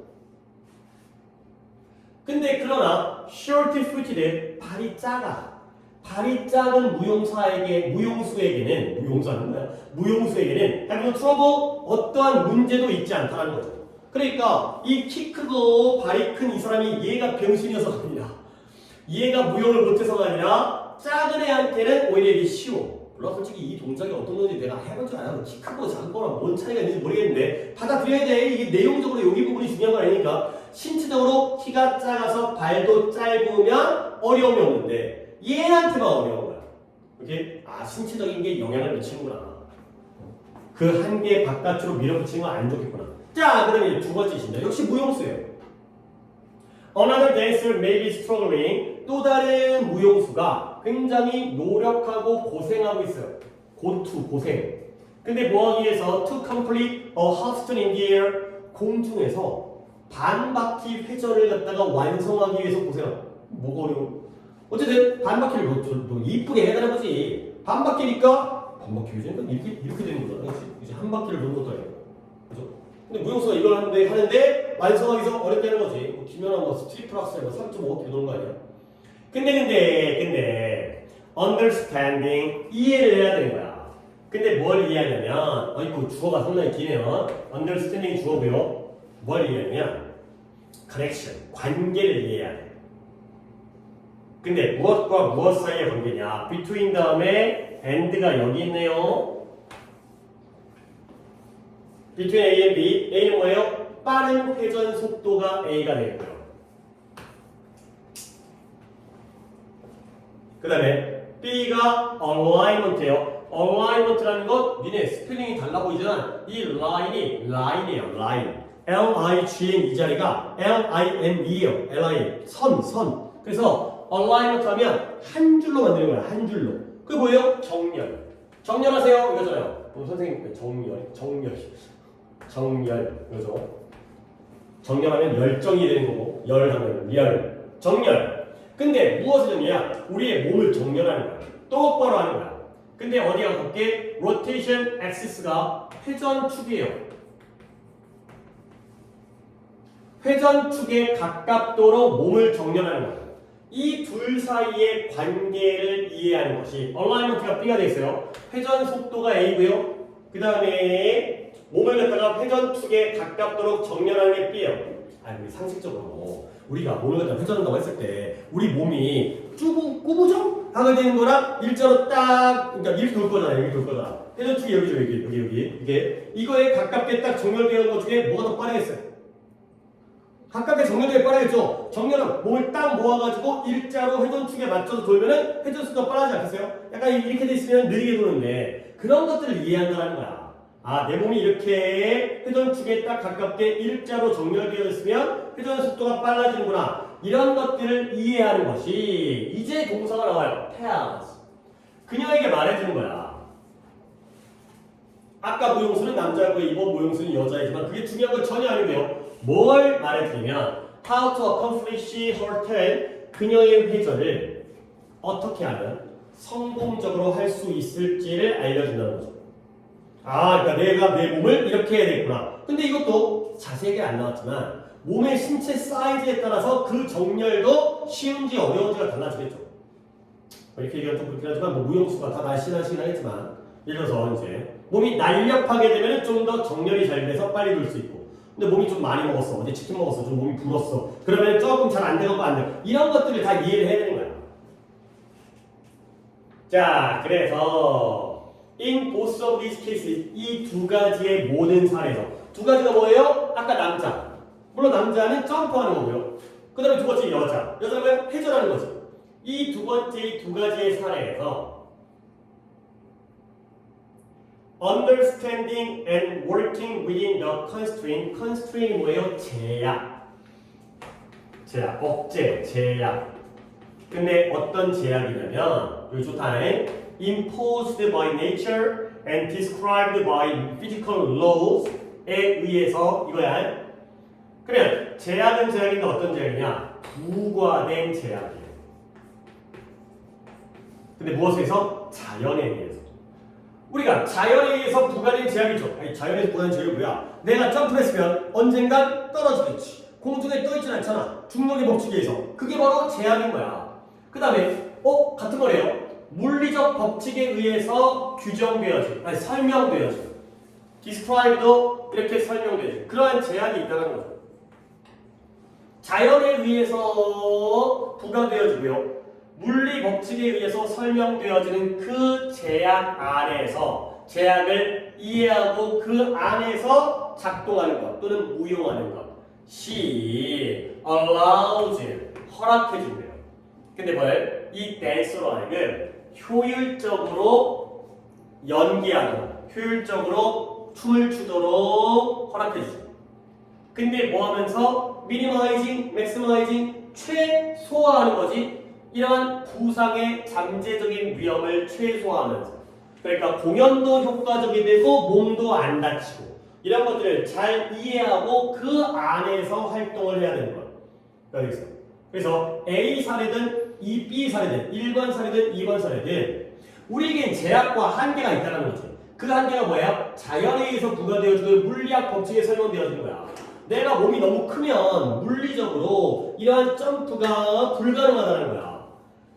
근데 그러나 short-footed 발이 작아. 발이 작은 무용수에게는 무용사는 뭐야? 무용수에게는 have trouble 어떠한 문제도 있지 않다는 거죠. 그러니까 이 키 크고 발이 큰 이 사람이 얘가 병신이어서가 아니라 얘가 무용을 못해서가 아니라 작은 애한테는 오히려 이게 쉬워. 물론 솔직히 이 동작이 어떤 건지 내가 해본 줄 알아요. 키 크고 작은 거랑 뭔 차이가 있는지 모르겠는데 받아들여야 돼. 이게 내용적으로 여기 부분이 중요한 건 아니니까. 신체적으로 키가 작아서 발도 짧으면 어려움이 없는데 얘한테만 어려운 거야. 이렇게 신체적인 게 영향을 미치는구나. 그 한계 바깥으로 밀어붙이는 건 안 좋겠구나. 자, 그러면 이제 두 번째 신자 역시 무용수예요. Another dancer may be struggling. 또 다른 무용수가 굉장히 노력하고 고생하고 있어요. 고생. 근데 뭐 하기 위해서 to complete a half-turn in the air 공중에서 반바퀴 회전을 갖다가 완성하기 위해서 고생하고 뭐가 어려워? 어쨌든 반바퀴를 더 이쁘게 해야 되는 거지. 반바퀴니까 반바퀴 회전이니까 이렇게 되는 거잖아. 그렇지? 이제 한 바퀴를 도는 것도 아니고. 그죠? 근데 무용수가 이걸 하는데 완성하기 위해서 어렵다는 거지. 뭐 김연아 뭐 스트리플 학생 뭐 3.5바퀴 도는 거 아니야? 근데 understanding 이해를 해야 되는 거야. 근데 뭘 이해하냐면 이거 주어가 상당히 기네요. understanding 주어고요. 뭘 이해하냐면 connection 관계를 이해해야 돼. 근데 무엇과 무엇 사이의 관계냐? between 다음에 and가 여기 있네요. between A and B. A는 뭐예요? 빠른 회전 속도가 A가 되고요. 그 다음에 B가 alignment예요. alignment라는 것 니네 스펠링이 달라 보이잖아. 이 라인이 라인이에요. 라인. L-I-G-N 이 자리가 L-I-N이에요. L-I, 선. 그래서 alignment 하면 한 줄로 만드는 거야. 한 줄로. 그게 뭐예요? 정렬. 정렬하세요. 이거잖아요. 선생님, 정렬. 이거죠. 정렬하면 열정이 되는 거고, 열하면 열. 정렬. 근데 무엇을 정렬이야? 우리의 몸을 정렬하는 거야. 똑바로 하는 거야. 근데 어디가 가깝게? rotation axis가 회전축이에요. 회전축에 가깝도록 몸을 정렬하는 거예요. 이 둘 사이의 관계를 이해하는 것이 얼라이먼트가 B가 되어 있어요. 회전 속도가 A고요. 그 다음에 몸을 갖다가 회전축에 가깝도록 정렬하는 게 B예요. 우리 상식적으로 우리가 몸을 갖다가 회전한다고 했을 때 우리 몸이 꾸부정 하게 되는 거랑 일자로 딱 그러니까 이렇게 돌 거잖아요. 이렇게 돌 거잖아. 회전축이 여기죠. 여기 이게 이거에 가깝게 딱 정렬되는 것 중에 뭐가 더 빠르겠어요? 가깝게 정렬되게 빠르겠죠. 정렬은 몸을 딱 모아가지고 일자로 회전축에 맞춰서 돌면은 회전수가 빠르지 않겠어요? 약간 이렇게 돼 있으면 느리게 도는데 그런 것들을 이해한다는 거야. 내 몸이 이렇게 회전축에 딱 가깝게 일자로 정렬되어 있으면 회전 속도가 빨라지는구나. 이런 것들을 이해하는 것이 이제 동사가 나와요. tells. 그녀에게 말해주는 거야. 아까 모용수는 남자고 이번 모용수는 여자이지만 그게 중요한 건 전혀 아니고요. 뭘 말해드리면 how to accomplish her tale 그녀의 회전을 어떻게 하면 성공적으로 할 수 있을지를 알려준다는 거죠. 그러니까 내가 내 몸을 이렇게 해야 되겠구나. 근데 이것도 자세하게 안 나왔지만 몸의 신체 사이즈에 따라서 그 정렬도 쉬운지 어려운지가 달라지겠죠. 이렇게 얘기하면 좀 그렇긴 하지만 무용수가 다 날씬하시긴 하겠지만 예를 들어서 이제 몸이 날렵하게 되면 좀 더 정렬이 잘 돼서 빨리 돌 수 있고 근데 몸이 좀 많이 먹었어. 어제 치킨 먹었어. 좀 몸이 불었어. 그러면 조금 잘 안 되고 안 돼. 이런 것들을 다 이해를 해야 되는 거야. 자, 그래서 in both of these cases 이 두 가지의 모든 사례에서 두 가지가 뭐예요? 아까 남자. 물론 남자는 점프하는 거고요. 그 다음에 두 번째 여자는 회전하는 거지. 이 두 번째 두 가지의 사례에서 understanding and working within the constraint이 뭐예요? 제약, 억제, 제약. 근데 어떤 제약이냐면 여기 좋다. imposed by nature and described by physical laws에 의해서 이거야. 그러면 제약은 제약인데 어떤 제약이냐? 부과된 제약이에요. 근데 무엇에 의해서? 자연에 의해서. 우리가 자연에 의해서 부과된 제약이죠. 자연에서 부과된 제약이 뭐야? 내가 점프를 했으면 언젠간 떨어지겠지. 공중에 떠있진 않잖아. 중력의 법칙에 의해서. 그게 바로 제약인 거야. 그 다음에 같은 거래요. 물리적 법칙에 의해서 규정되어진, 설명되어진. describe도 이렇게 설명되어진. 그러한 제약이 있다는 거죠. 자연에 의해서 부과되어지고요. 물리 법칙에 의해서 설명되어지는 그 제약 안에서 제약을 이해하고 그 안에서 작동하는 것 또는 무용하는 것이 allows 허락해준대요. 근데 뭘? 이 댄서로 하여금 효율적으로 연기하고 효율적으로 춤을 추도록 허락해주죠. 근데 뭐 하면서 minimizing, maximizing 최소화하는 거지. 이러한 부상의 잠재적인 위험을 최소화하면서 그러니까 공연도 효과적이 되고 몸도 안 다치고 이런 것들을 잘 이해하고 그 안에서 활동을 해야 되는 거예요. 여기서. 그래서 A 사례든 B 사례든 1번 사례든 2번 사례든 우리에겐 제약과 한계가 있다는 거지. 그 한계가 뭐야? 자연에 의해서 부과되어지고 물리학 법칙에 설명되어진 거야. 내가 몸이 너무 크면 물리적으로 이러한 점프가 불가능하다는 거야.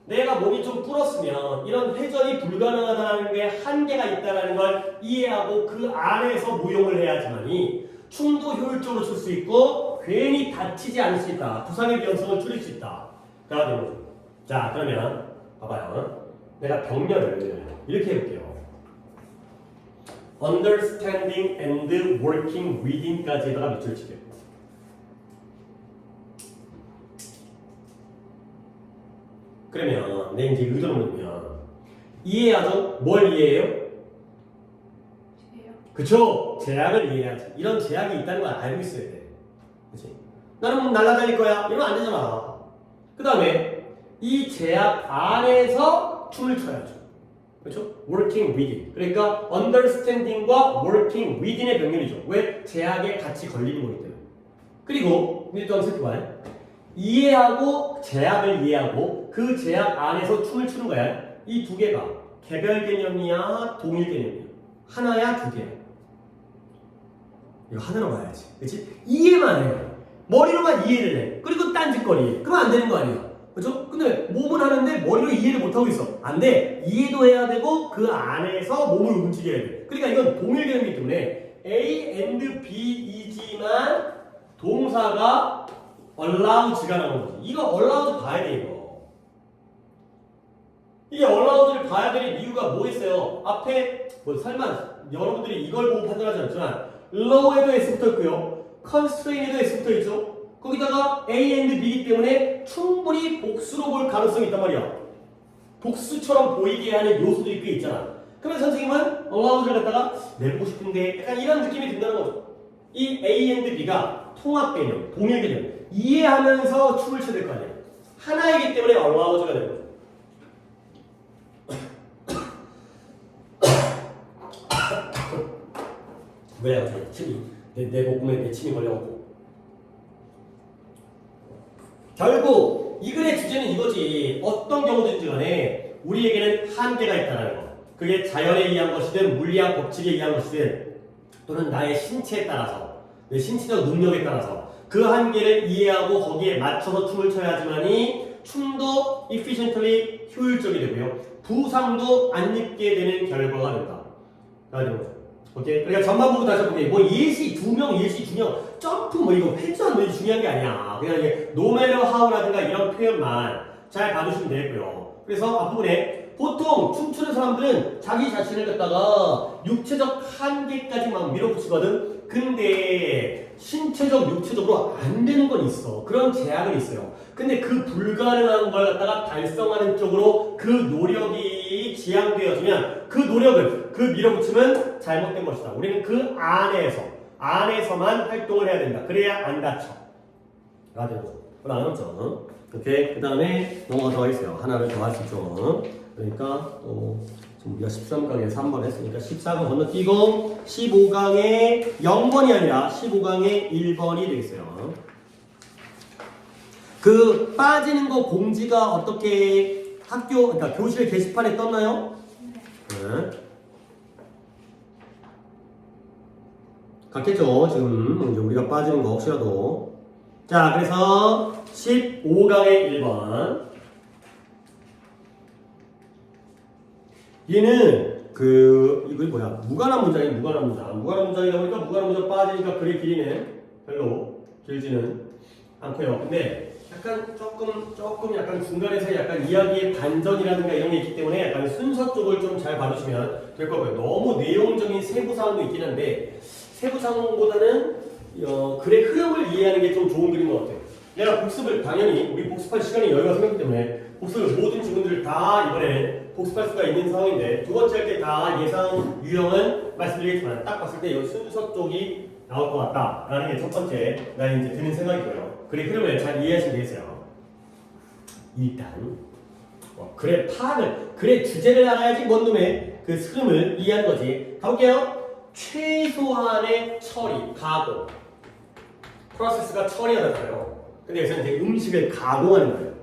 내가 몸이 좀 불었으면 이런 회전이 불가능하다는 게 한계가 있다는 걸 이해하고 그 안에서 무용을 해야지만이 춤도 효율적으로 출 수 있고 괜히 다치지 않을 수 있다. 부상의 위험성을 줄일 수 있다. 가 되는 거죠. 자, 그러면 봐봐요. 내가 병렬을 이렇게 해볼게요. understanding and working within까지다가 밑줄 칠게요. 그러면 내 이제 의도를 보면 이해하죠? 뭘 이해해요? 그쵸? 제약을 이해해야지. 이런 제약이 있다는 걸 알고 있어야 돼. 그치? 나는 뭐 날아다닐 거야. 이러면 안 되잖아. 그 다음에 이 제약 안에서 춤을 춰야죠. 그렇죠? working within. 그러니까 understanding과 working within의 병렬이죠. 왜? 제약에 같이 걸리는 거기 때문에. 그리고 우리 또한 살펴봐요. 이해하고 제약을 이해하고 그 제약 안에서 춤을 추는 거야. 이 두 개가 개별 개념이야, 동일 개념이야. 하나야, 두 개야. 이거 하나로 봐야지. 그렇지? 이해만 해. 머리로만 이해를 해. 그리고 딴짓거리. 그러면 안 되는 거 아니야. 그렇죠? 근데 몸은 하는데 머리로 이해를 못하고 있어. 안 돼. 이해도 해야 되고 그 안에서 몸을 움직여야 돼. 그러니까 이건 동일 개념이기 때문에 A and B이지만 동사가 allowed가 나오는 거지. 이거 allowed 봐야 돼 이거. 이게 allowed를 봐야 될 이유가 뭐 있어요? 앞에 뭐 설마 여러분들이 이걸 보고 판단하지 않지만 allow에도 S 붙어 있고요. constrain에도 S 붙어 있죠. 거기다가 A and B이기 때문에 충분히 복수로 볼 가능성이 있단 말이야. 복수처럼 보이게 하는 요소들이 꽤 있잖아. 그러면 선생님은 allowed를 갖다가 내보고 싶은데 약간 이런 느낌이 든다는 거죠. 이 A and B가 통합 개념, 동일 개념 이해하면서 춤을 춰야 될 거 아니야. 하나이기 때문에 allowed가 되는 거죠. 왜 갑자기 침이 내 목구멍에 내 침이 걸려갖고 결국 이 글의 주제는 이거지. 어떤 경우든지 간에 우리에게는 한계가 있다는 거. 그게 자연에 의한 것이든 물리학 법칙에 의한 것이든 또는 나의 신체에 따라서 내 신체적 능력에 따라서 그 한계를 이해하고 거기에 맞춰서 춤을 춰야지만이 춤도 efficiently 효율적이 되고요. 부상도 안 입게 되는 결과가 된다. 라는 거죠. 오케이? 그러니까 전반부부터 다시 볼게요. 뭐 예시, 두명, 예시, 두명, 점프 뭐 이거 회전 뭐 중요한 게 아니야. 그냥 이게 no matter how라든가 이런 표현만 잘 받으시면 되겠고요. 그래서 앞부분에 보통 춤추는 사람들은 자기 자신을 갖다가 육체적 한계까지 막 밀어붙이거든. 근데 신체적, 육체적으로 안 되는 건 있어. 그런 제약은 있어요. 근데 그 불가능한 걸 갖다가 달성하는 쪽으로 그 노력이 지향되어지면 그 노력을, 그 밀어붙임은 잘못된 것이다. 우리는 그 안에서만 활동을 해야 된다. 그래야 안 다쳐. 라죠. 안 어렵죠. 오케이. 그 다음에 넘어가 더 있어요. 하나를 더 할 수 있죠. 그러니까 지금 우리가 13강에서 3번 했으니까 14강 건너뛰고 15강에 0번이 아니라 15강에 1번이 되겠어요. 그 빠지는 거 공지가 어떻게 그러니까 교실 게시판에 떴나요? 네. 같겠죠. 지금 이제 우리가 빠지는 거 혹시라도. 자, 그래서 15강의 1번. 얘는 이거 뭐야? 무관한 문장이 무관한 문장. 무관한 문장이다 보니까 무관한 문장 빠지니까 글의 길이는 별로 길지는 않고요. 근데 약간 조금 약간 중간에서 약간 이야기의 반전이라든가 이런 게 있기 때문에 약간 순서 쪽을 좀 잘 봐주시면 될 거고요. 너무 내용적인 세부사항도 있긴 한데 세부사항보다는 글의 흐름을 이해하는 게 좀 좋은 글인 것 같아요. 내가 복습을 당연히 우리 복습할 시간이 여유가 생겼기 때문에 복습을 모든 질문들을 다 이번에 복습할 수가 있는 상황인데 두 번째 할 때 다 예상 유형은 말씀드리겠지만 딱 봤을 때 이 순서 쪽이 나올 것 같다라는 게 첫 번째 나는 이제 드는 생각이고요. 글의 흐름을 잘 이해하시면 되겠어요. 일단 글의 파악을, 글의 주제를 알아야지 뭔 놈의 그 흐름을 이해하는 거지. 가볼게요. 최소한의 처리, 가공. 프로세스가 처리하잖아요. 근데 여기서 이제 음식을 가공하는 거예요.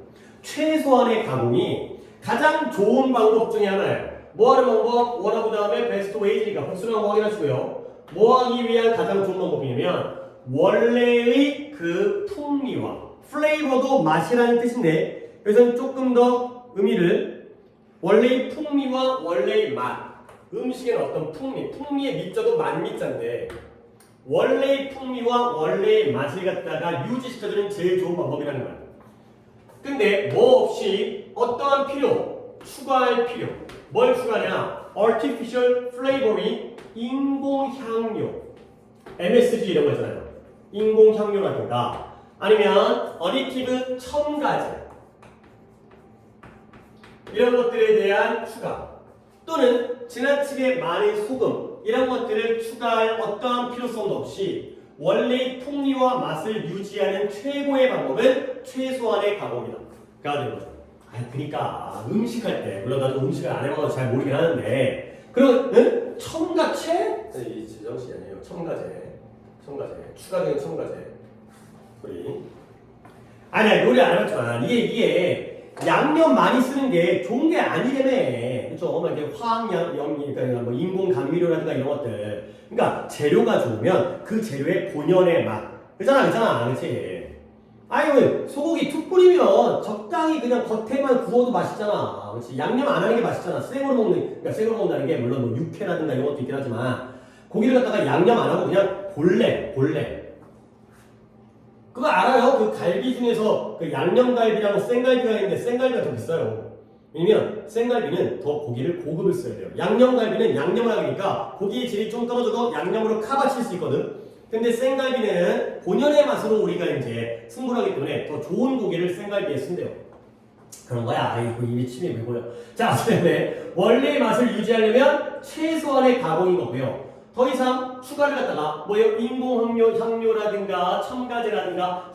최소한의 가공이 가장 좋은 방법 중에 하나예요. 뭐 하는 방법? 원하고 다음에 베스트 웨이지니까 복수를 한번 확인하시고요. 뭐 하기 위한 가장 좋은 방법이냐면 원래의 그 풍미와 플레이버도 맛이라는 뜻인데 여기서는 조금 더 의미를 원래의 풍미와 원래의 맛 음식에는 어떤 풍미의 밑자도 맛밑자인데 원래의 풍미와 원래의 맛을 갖다가 유지시켜주는 제일 좋은 방법이라는 거야. 근데 뭐 없이 어떠한 필요, 추가할 필요 뭘 추가하냐? artificial flavoring, 인공향료 MSG 이런 거 있잖아요. 인공향료라든가 아니면 어디티브 첨가제 이런 것들에 대한 추가 또는 지나치게 많은 소금 이런 것들을 추가할 어떠한 필요성도 없이 원래의 풍미와 맛을 유지하는 최고의 방법은 최소한의 가공이다. 가 되는 거죠. 그러니까 음식할 때 물론 나도 음식을 안 해먹어서 잘 모르긴 하는데 그런 첨가체? 제정신이 아니에요. 첨가제 추가적인 첨가제 우리 아니야 요리 안 해봤지만 이게 양념 많이 쓰는 게 좋은 게 아니라며 그렇죠? 뭐 이렇게 그러니까 뭐 인공 감미료라든가 이런 것들 그러니까 재료가 좋으면 그 재료의 본연의 맛 그잖아 그렇지? 아유 소고기 툭 뿌리면 적당히 그냥 겉에만 구워도 맛있잖아. 그렇지? 양념 안 하는 게 맛있잖아. 그러니까 생으로 먹는다는 게 물론 뭐 육회라든가 이런 것도 있긴 하지만 고기를 갖다가 양념 안 하고 그냥 볼래. 그거 알아요? 그 갈비 중에서 그 양념갈비랑 생갈비가 있는데 생갈비가 더 비싸요. 왜냐면 생갈비는 더 고기를 고급을 써야 돼요. 양념갈비는 양념을 하니까 고기의 질이 좀 떨어져도 양념으로 커버칠 수 있거든. 근데 생갈비는 본연의 맛으로 우리가 이제 승부하기 때문에 더 좋은 고기를 생갈비에 쓴대요. 그런 거야. 아이고 입이 침이 왜 보여. 자, 어쨌든 원래의 맛을 유지하려면 최소한의 가공인 거고요. 더 이상 추가를 갖다가 뭐예요? 인공향료라든가 첨가제라든가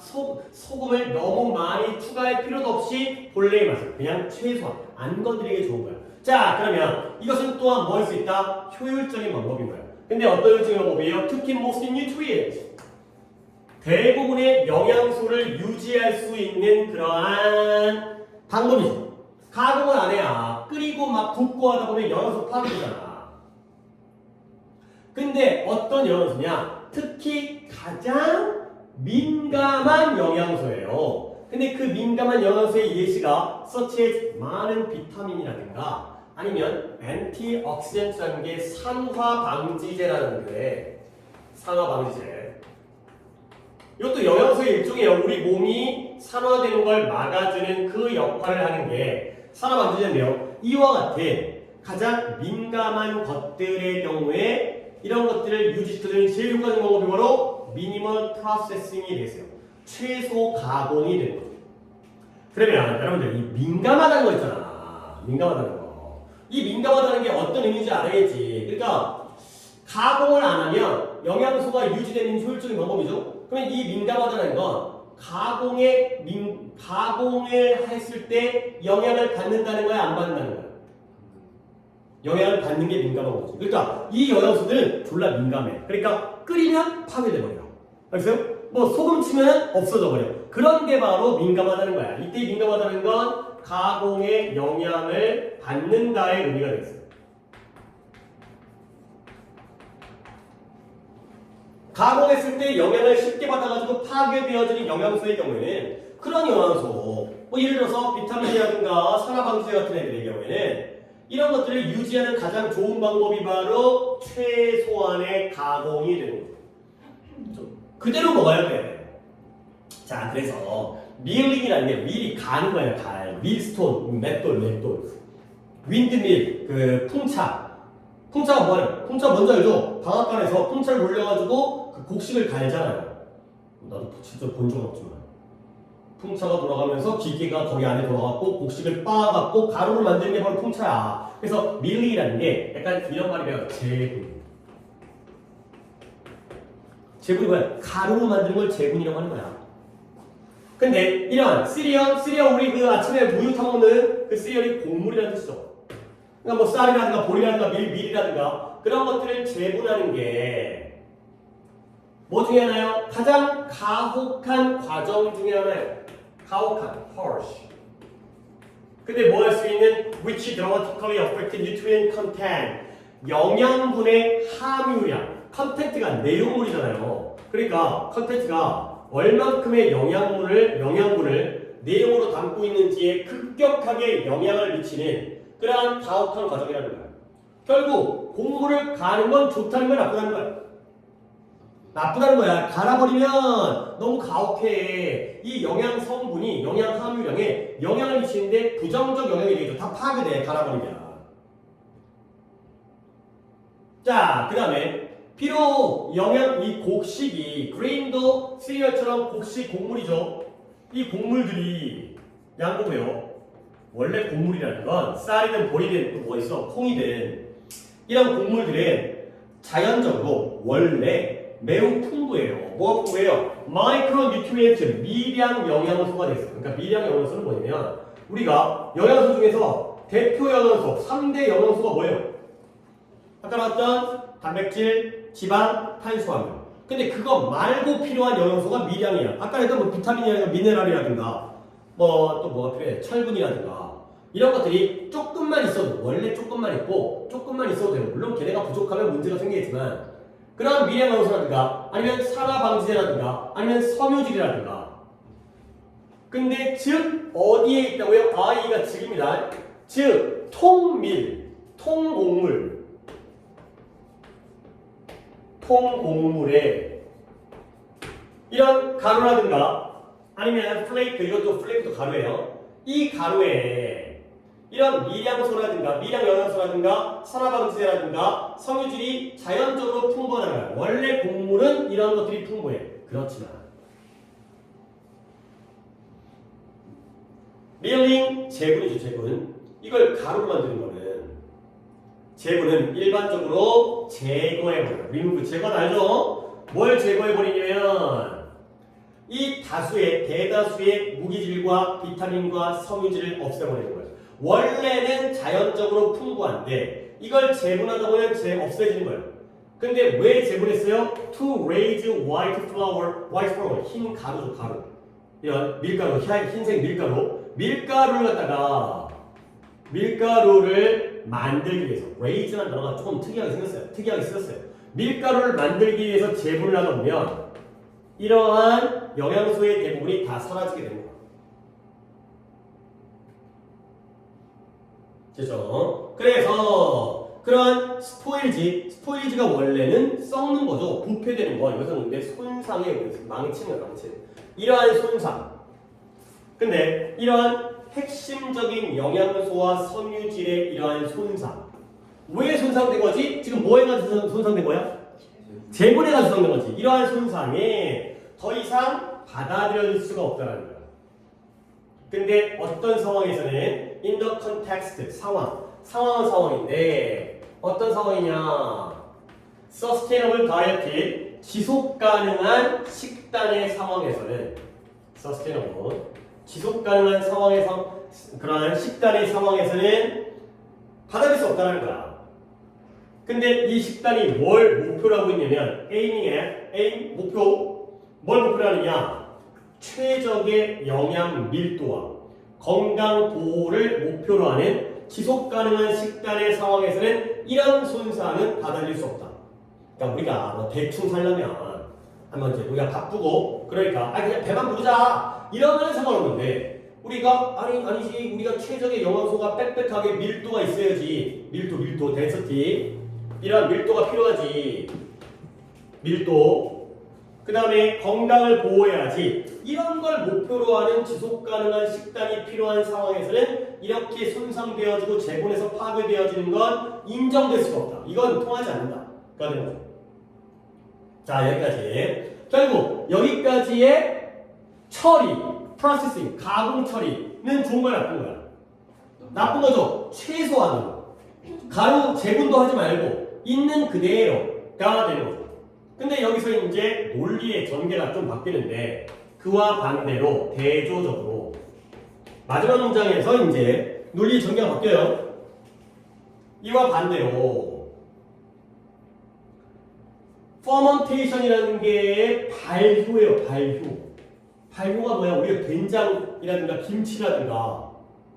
소금을 너무 많이 추가할 필요도 없이 본래의 맛을 그냥 최소한 안 건드리게 좋은 거야. 자, 그러면 이것은 또한 뭐 할 수 있다? 효율적인 방법인 거야. 근데 어떤 효율적인 방법이에요? 특히 most nutrients 대부분의 영양소를 유지할 수 있는 그러한 방법이죠. 가공을 안 해야 끓이고 막 붓고 하다 보면 영양소 파괴되잖아. 근데 어떤 영양소냐? 특히 가장 민감한 영양소예요. 근데 그 민감한 영양소의 예시가 such as 많은 비타민이라든가 아니면 엔티옥시던트라는 게 산화방지제라는 게 산화방지제 이것도 영양소의 일종이에요. 우리 몸이 산화되는 걸 막아주는 그 역할을 하는 게 산화방지제인데요. 이와 같은 가장 민감한 것들의 경우에 이런 것들을 유지시켜주는 제일 효과적인 방법이 바로 미니멀 프로세싱이 되세요. 최소 가공이 되는 거죠. 그러면 여러분들 이 민감하다는 거 있잖아. 민감하다는 거. 이 민감하다는 게 어떤 의미인지 알아야지. 그러니까 가공을 안 하면 영양소가 유지되는 효율적인 방법이죠. 그러면 이 민감하다는 건 가공을 했을 때 영향을 받는다는 거야, 안 받는다는 거야? 영향을 받는 게 민감한 거지. 그러니까 이 영양소들은 졸라 민감해. 그러니까 끓이면 파괴돼 버려. 알겠어요? 뭐 소금 치면 없어져 버려. 그런 게 바로 민감하다는 거야. 이때 민감하다는 건 가공의 영향을 받는다의 의미가 되겠어요. 가공했을 때 영향을 쉽게 받아가지고 파괴되어지는 영양소의 경우에는 그런 영양소, 뭐 예를 들어서 비타민이라든가 산화방지제 같은 애들의 경우에는 이런 것들을 유지하는 가장 좋은 방법이 바로 최소한의 가공이 되는 거죠. 그대로 먹어야 돼. 자, 그래서 밀링이라는 게 밀이 가는 거예요. 밀스톤, 맷돌. 윈드밀, 그 풍차가 뭐예요? 풍차 뭔지 알죠? 방앗간에서 풍차를 돌려가지고 그 곡식을 갈잖아요. 나도 진짜 본 적은 없지만 풍차가 돌아가면서 기계가 거기 안에 들어가고 곡식을 빻아갖고 가루를 만드는 게 바로 풍차야. 그래서 밀링이라는 게 약간 이런 말이에요. 제분이 뭐야? 가루로 만드는 걸 제분이라고 하는 거야. 근데 이런 시리얼 우리 그 아침에 우유 타먹는 그 시리얼이 곡물이라는 뜻이죠. 그러니까 뭐 쌀이라든가 보리라든가 밀이라든가 그런 것들을 재분하는 게 뭐 중에 하나요? 가장 가혹한 과정 중에 하나예요. 가혹한, harsh. 근데 뭐 할 수 있는 which dramatically affected nutrient content 영양분의 함유량 컨텐트가 내용물이잖아요. 그러니까 컨텐트가 얼만큼의 영양분을 내용으로 담고 있는지에 급격하게 영향을 미치는 그러한 가혹한 과정이라는 거예요. 결국 곡물을 가는 건 좋다는 거야, 나쁘다는 거야? 나쁘다는 거야. 갈아버리면 너무 가혹해. 이 영양 성분이 영양 함유량에 영향을 미치는데 부정적 영향이 되겠죠. 다 파괴돼, 갈아버리면. 자, 그 다음에 비록 이 곡식이 그레인도 시리얼처럼 곡식 곡물이죠. 이 곡물들이 양보해요. 원래 곡물이라는 건 쌀이든 보리든 뭐 있어 콩이든 이런 곡물들은 자연적으로 원래 매우 풍부해요. 뭐가 풍부해요? 마이크로 뉴트리엔트, 미량 영양소가 됐어요. 그러니까 미량 영양소는 뭐냐면 우리가 영양소 중에서 대표 영양소, 3대 영양소가 뭐예요? 아까 나왔던 단백질, 지방, 탄수화물. 근데 그거 말고 필요한 영양소가 미량이야. 아까 했던 뭐 비타민이라든가 미네랄이라든가 뭐 또 뭐가 필요해? 철분이라든가 이런 것들이 조금만 있어도 원래 조금만 있고 조금만 있어도 돼요. 물론 걔네가 부족하면 문제가 생기겠지만 그런 미량 영양소라든가 아니면 산화 방지제라든가 아니면 섬유질이라든가 근데 즉 어디에 있다고요? 이가 즉입니다. 즉 통밀, 통곡물 통곡물에 이런 가루라든가 아니면 플레이크, 이것도 플레이크도 가루예요. 이 가루에 이런 미량소라든가 미량 영양소라든가 산화방지제라든가 섬유질이 자연적으로 풍부하다는 거야. 원래 곡물은 이런 것들이 풍부해. 그렇지만 밀링, 제분이죠. 제분. 이걸 가루로 만드는 거는 제분은 일반적으로 제거해버려요. 리무브, 제거는 알죠? 뭘 제거해버리냐면 이 다수의 대다수의 무기질과 비타민과 섬유질을 없애버리는 거예요. 원래는 자연적으로 풍부한데 이걸 제분하다 보면 없애지는 거예요. 근데 왜 제분했어요? To raise white flour, 흰 가루죠, 가루. 이런 밀가루, 흰색 밀가루를 갖다가 밀가루를 만들기 위해서 raise라는 단어가 조금 특이하게 생겼어요. 밀가루를 만들기 위해서 제분을 하다 보면 이러한 영양소의 대부분이 다 사라지게 됩니다. 됐죠? 그래서 그러한 스포일지가 원래는 썩는 거죠. 부패되는 거. 이것은 근데 손상에 망치는 거예요. 이러한 손상. 근데 이러한 핵심적인 영양소와 섬유질의 이러한 손상. 왜 손상된 거지? 지금 뭐 해가지고 손상된 거야? 제분해가지고 손상된 거지. 이러한 손상에 더 이상 받아들여질 수가 없다는 거야. 근데 어떤 상황에서는 in the context, 상황인데 어떤 상황이냐? sustainable diet, 지속 가능한 식단의 상황에서는 지속 가능한 상황에서 그러한 식단의 상황에서는 받아들일 수 없다는 거야. 근데 이 식단이 뭘 목표로 하고 있냐면 목표 뭘 목표로 하느냐? 최적의 영양 밀도와 건강 보호를 목표로 하는 지속 가능한 식단의 상황에서는 이런 손상은 받아들일 수 없다. 그러니까 우리가 뭐 대충 살려면 한번 이제 우리가 바쁘고 그러니까 그냥 배만 부르자 이러면 상관없는데 우리가 아니지 우리가 최적의 영양소가 빽빽하게 밀도가 있어야지 밀도 덴서티 이런 밀도가 필요하지 밀도 그 다음에 건강을 보호해야지 이런 걸 목표로 하는 지속 가능한 식단이 필요한 상황에서는 이렇게 손상되어지고 재본에서 파괴되어지는 건 인정될 수가 없다. 이건 통하지 않는다. 그러는 거죠. 자 여기까지. 결국 여기까지의 처리, 프로세싱, 가공 처리는 좋은 거야 나쁜 거야? 나쁜 거죠. 최소한으로. 가루 재분도 하지 말고 있는 그대로가 되는 거죠. 근데 여기서 이제 논리의 전개가 좀 바뀌는데 그와 반대로 대조적으로 마지막 문장에서 이제 논리의 전개가 바뀌어요. 이와 반대로 퍼먼테이션이라는 게 발효예요. 발효가 뭐야? 우리가 된장이라든가 김치라든가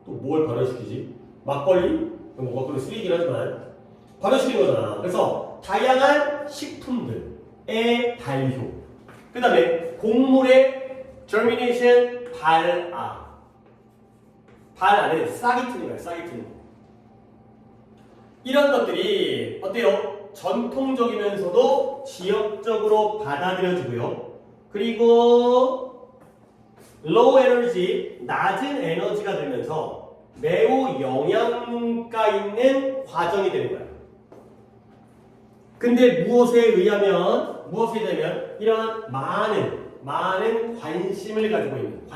또 뭘 발효시키지? 막걸리? 막걸리 쓰레기긴 하지만 발효시키는 거잖아. 그래서 다양한 식품들의 발효. 그 다음에 곡물의 germination, 발 안에 싹이 트는 거야. 싹이 트는 거. 이런 것들이 어때요? 전통적이면서도 지역적으로 받아들여지고요. 그리고 low energy, 낮은 에너지가 되면서 매우 영양가 있는 과정이 되는 거야. 근데 무엇에 의하면 이런 많은 관심을 가지고 있는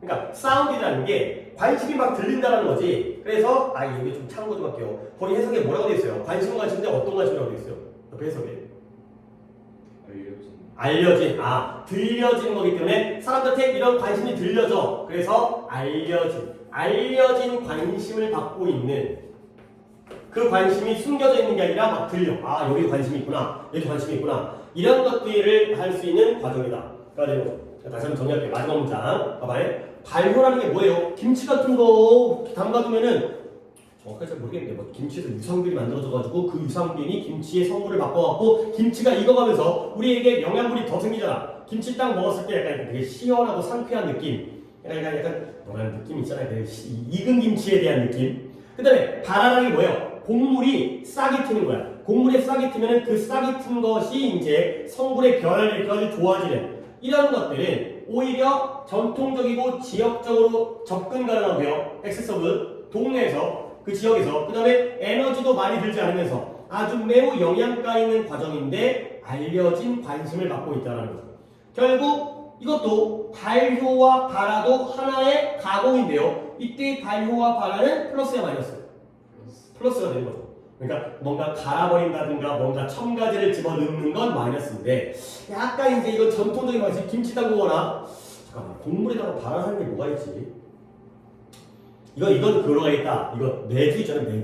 그러니까 사운드라는 게 관심이 막 들린다는 거지. 그래서 여기 좀 참고 좀 할게요. 거기 해석에 뭐라고 돼 있어요? 관심인데 어떤 관심이라고 돼 있어요? 옆에 해석에 알려진, 들려진 거기 때문에 사람들한테 이런 관심이 들려져. 그래서 알려진 관심을 받고 있는 그 관심이 숨겨져 있는 게 아니라 막 들려. 여기 관심이 있구나. 여기 관심이 있구나. 이런 것들을 할 수 있는 과정이다. 그래가지고 다시 한번 정리할게요. 마지막 문장. 봐봐요. 발효라는 게 뭐예요? 김치 같은 거 담가두면은 정확하게 잘 모르겠는데 뭐 김치에서 유산균이 만들어져가지고 그 유산균이 김치의 성분을 바꿔갖고 김치가 익어가면서 우리에게 영양분이 더 생기잖아. 김치 딱 먹었을 때 약간 되게 시원하고 상쾌한 느낌. 약간 뭐라는 느낌 있잖아요. 되게 익은 김치에 대한 느낌. 그 다음에 발화라는 게 뭐예요? 곡물이 싹이 트는 거야. 곡물에 싹이 트면은 그 싹이 튼 것이 이제 성분의 변화를 일으켜서 좋아지는 이런 것들은 오히려 전통적이고 지역적으로 접근 가능하고요. 액세서블 동네에서 그 지역에서 그 다음에 에너지도 많이 들지 않으면서 아주 매우 영양가 있는 과정인데 알려진 관심을 받고 있다는 거죠. 결국 이것도 발효와 발화도 하나의 가공인데요. 이때 발효와 발화는 플러스야 마이너스? 플러스가 되는 거죠. 그러니까 뭔가 갈아버린다든가 뭔가 첨가제를 집어넣는 건 마이너스인데 약간 이제 이건 전통적인 방식 김치 담그거나 잠깐만 곡물에다가 발화하는 게 뭐가 있지? 이건 그거가 있다. 이거 매주 있잖아요.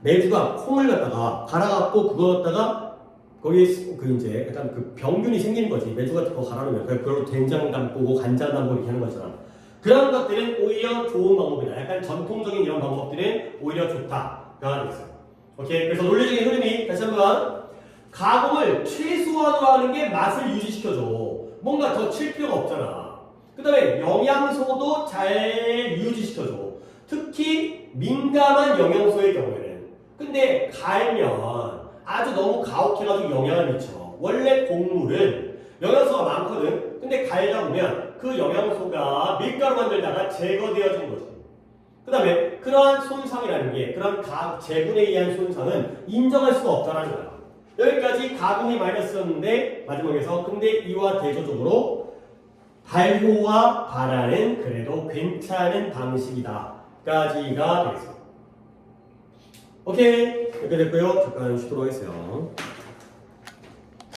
매주가 콩을 갖다가 갈아갖고 그거 갖다가 거기에 그 이제 약간 그 병균이 생기는 거지. 매주 같은 거 갈아놓으면 그걸로 된장 담그고 간장 담그고 이렇게 하는 거잖아. 그런 것들은 오히려 좋은 방법이다. 약간 전통적인 이런 방법들은 오히려 좋다가 있어요. 오케이. 그래서 논리적인 흐름이 다시 한번 가공을 최소한으로 하는 게 맛을 유지시켜줘. 뭔가 더 칠 필요가 없잖아. 그 다음에 영양소도 잘 유지시켜줘. 특히 민감한 영양소의 경우에는. 근데 갈면 아주 너무 가혹해가지고 영향을 미쳐. 원래 곡물은 영양소가 많거든. 근데 갈다 보면 그 영양소가 밀가루 만들다가 제거되어진 거지. 그 다음에 그러한 손상이라는 게 그런 재분에 의한 손상은 인정할 수가 없다는 거야. 여기까지 가공이 마이너스였는데 마지막에서 근데 이와 대조적으로 발효와 발화는 그래도 괜찮은 방식이다 까지가 되겠습니다. 오케이 이렇게 됐고요. 잠깐 쉬도록 하겠어요.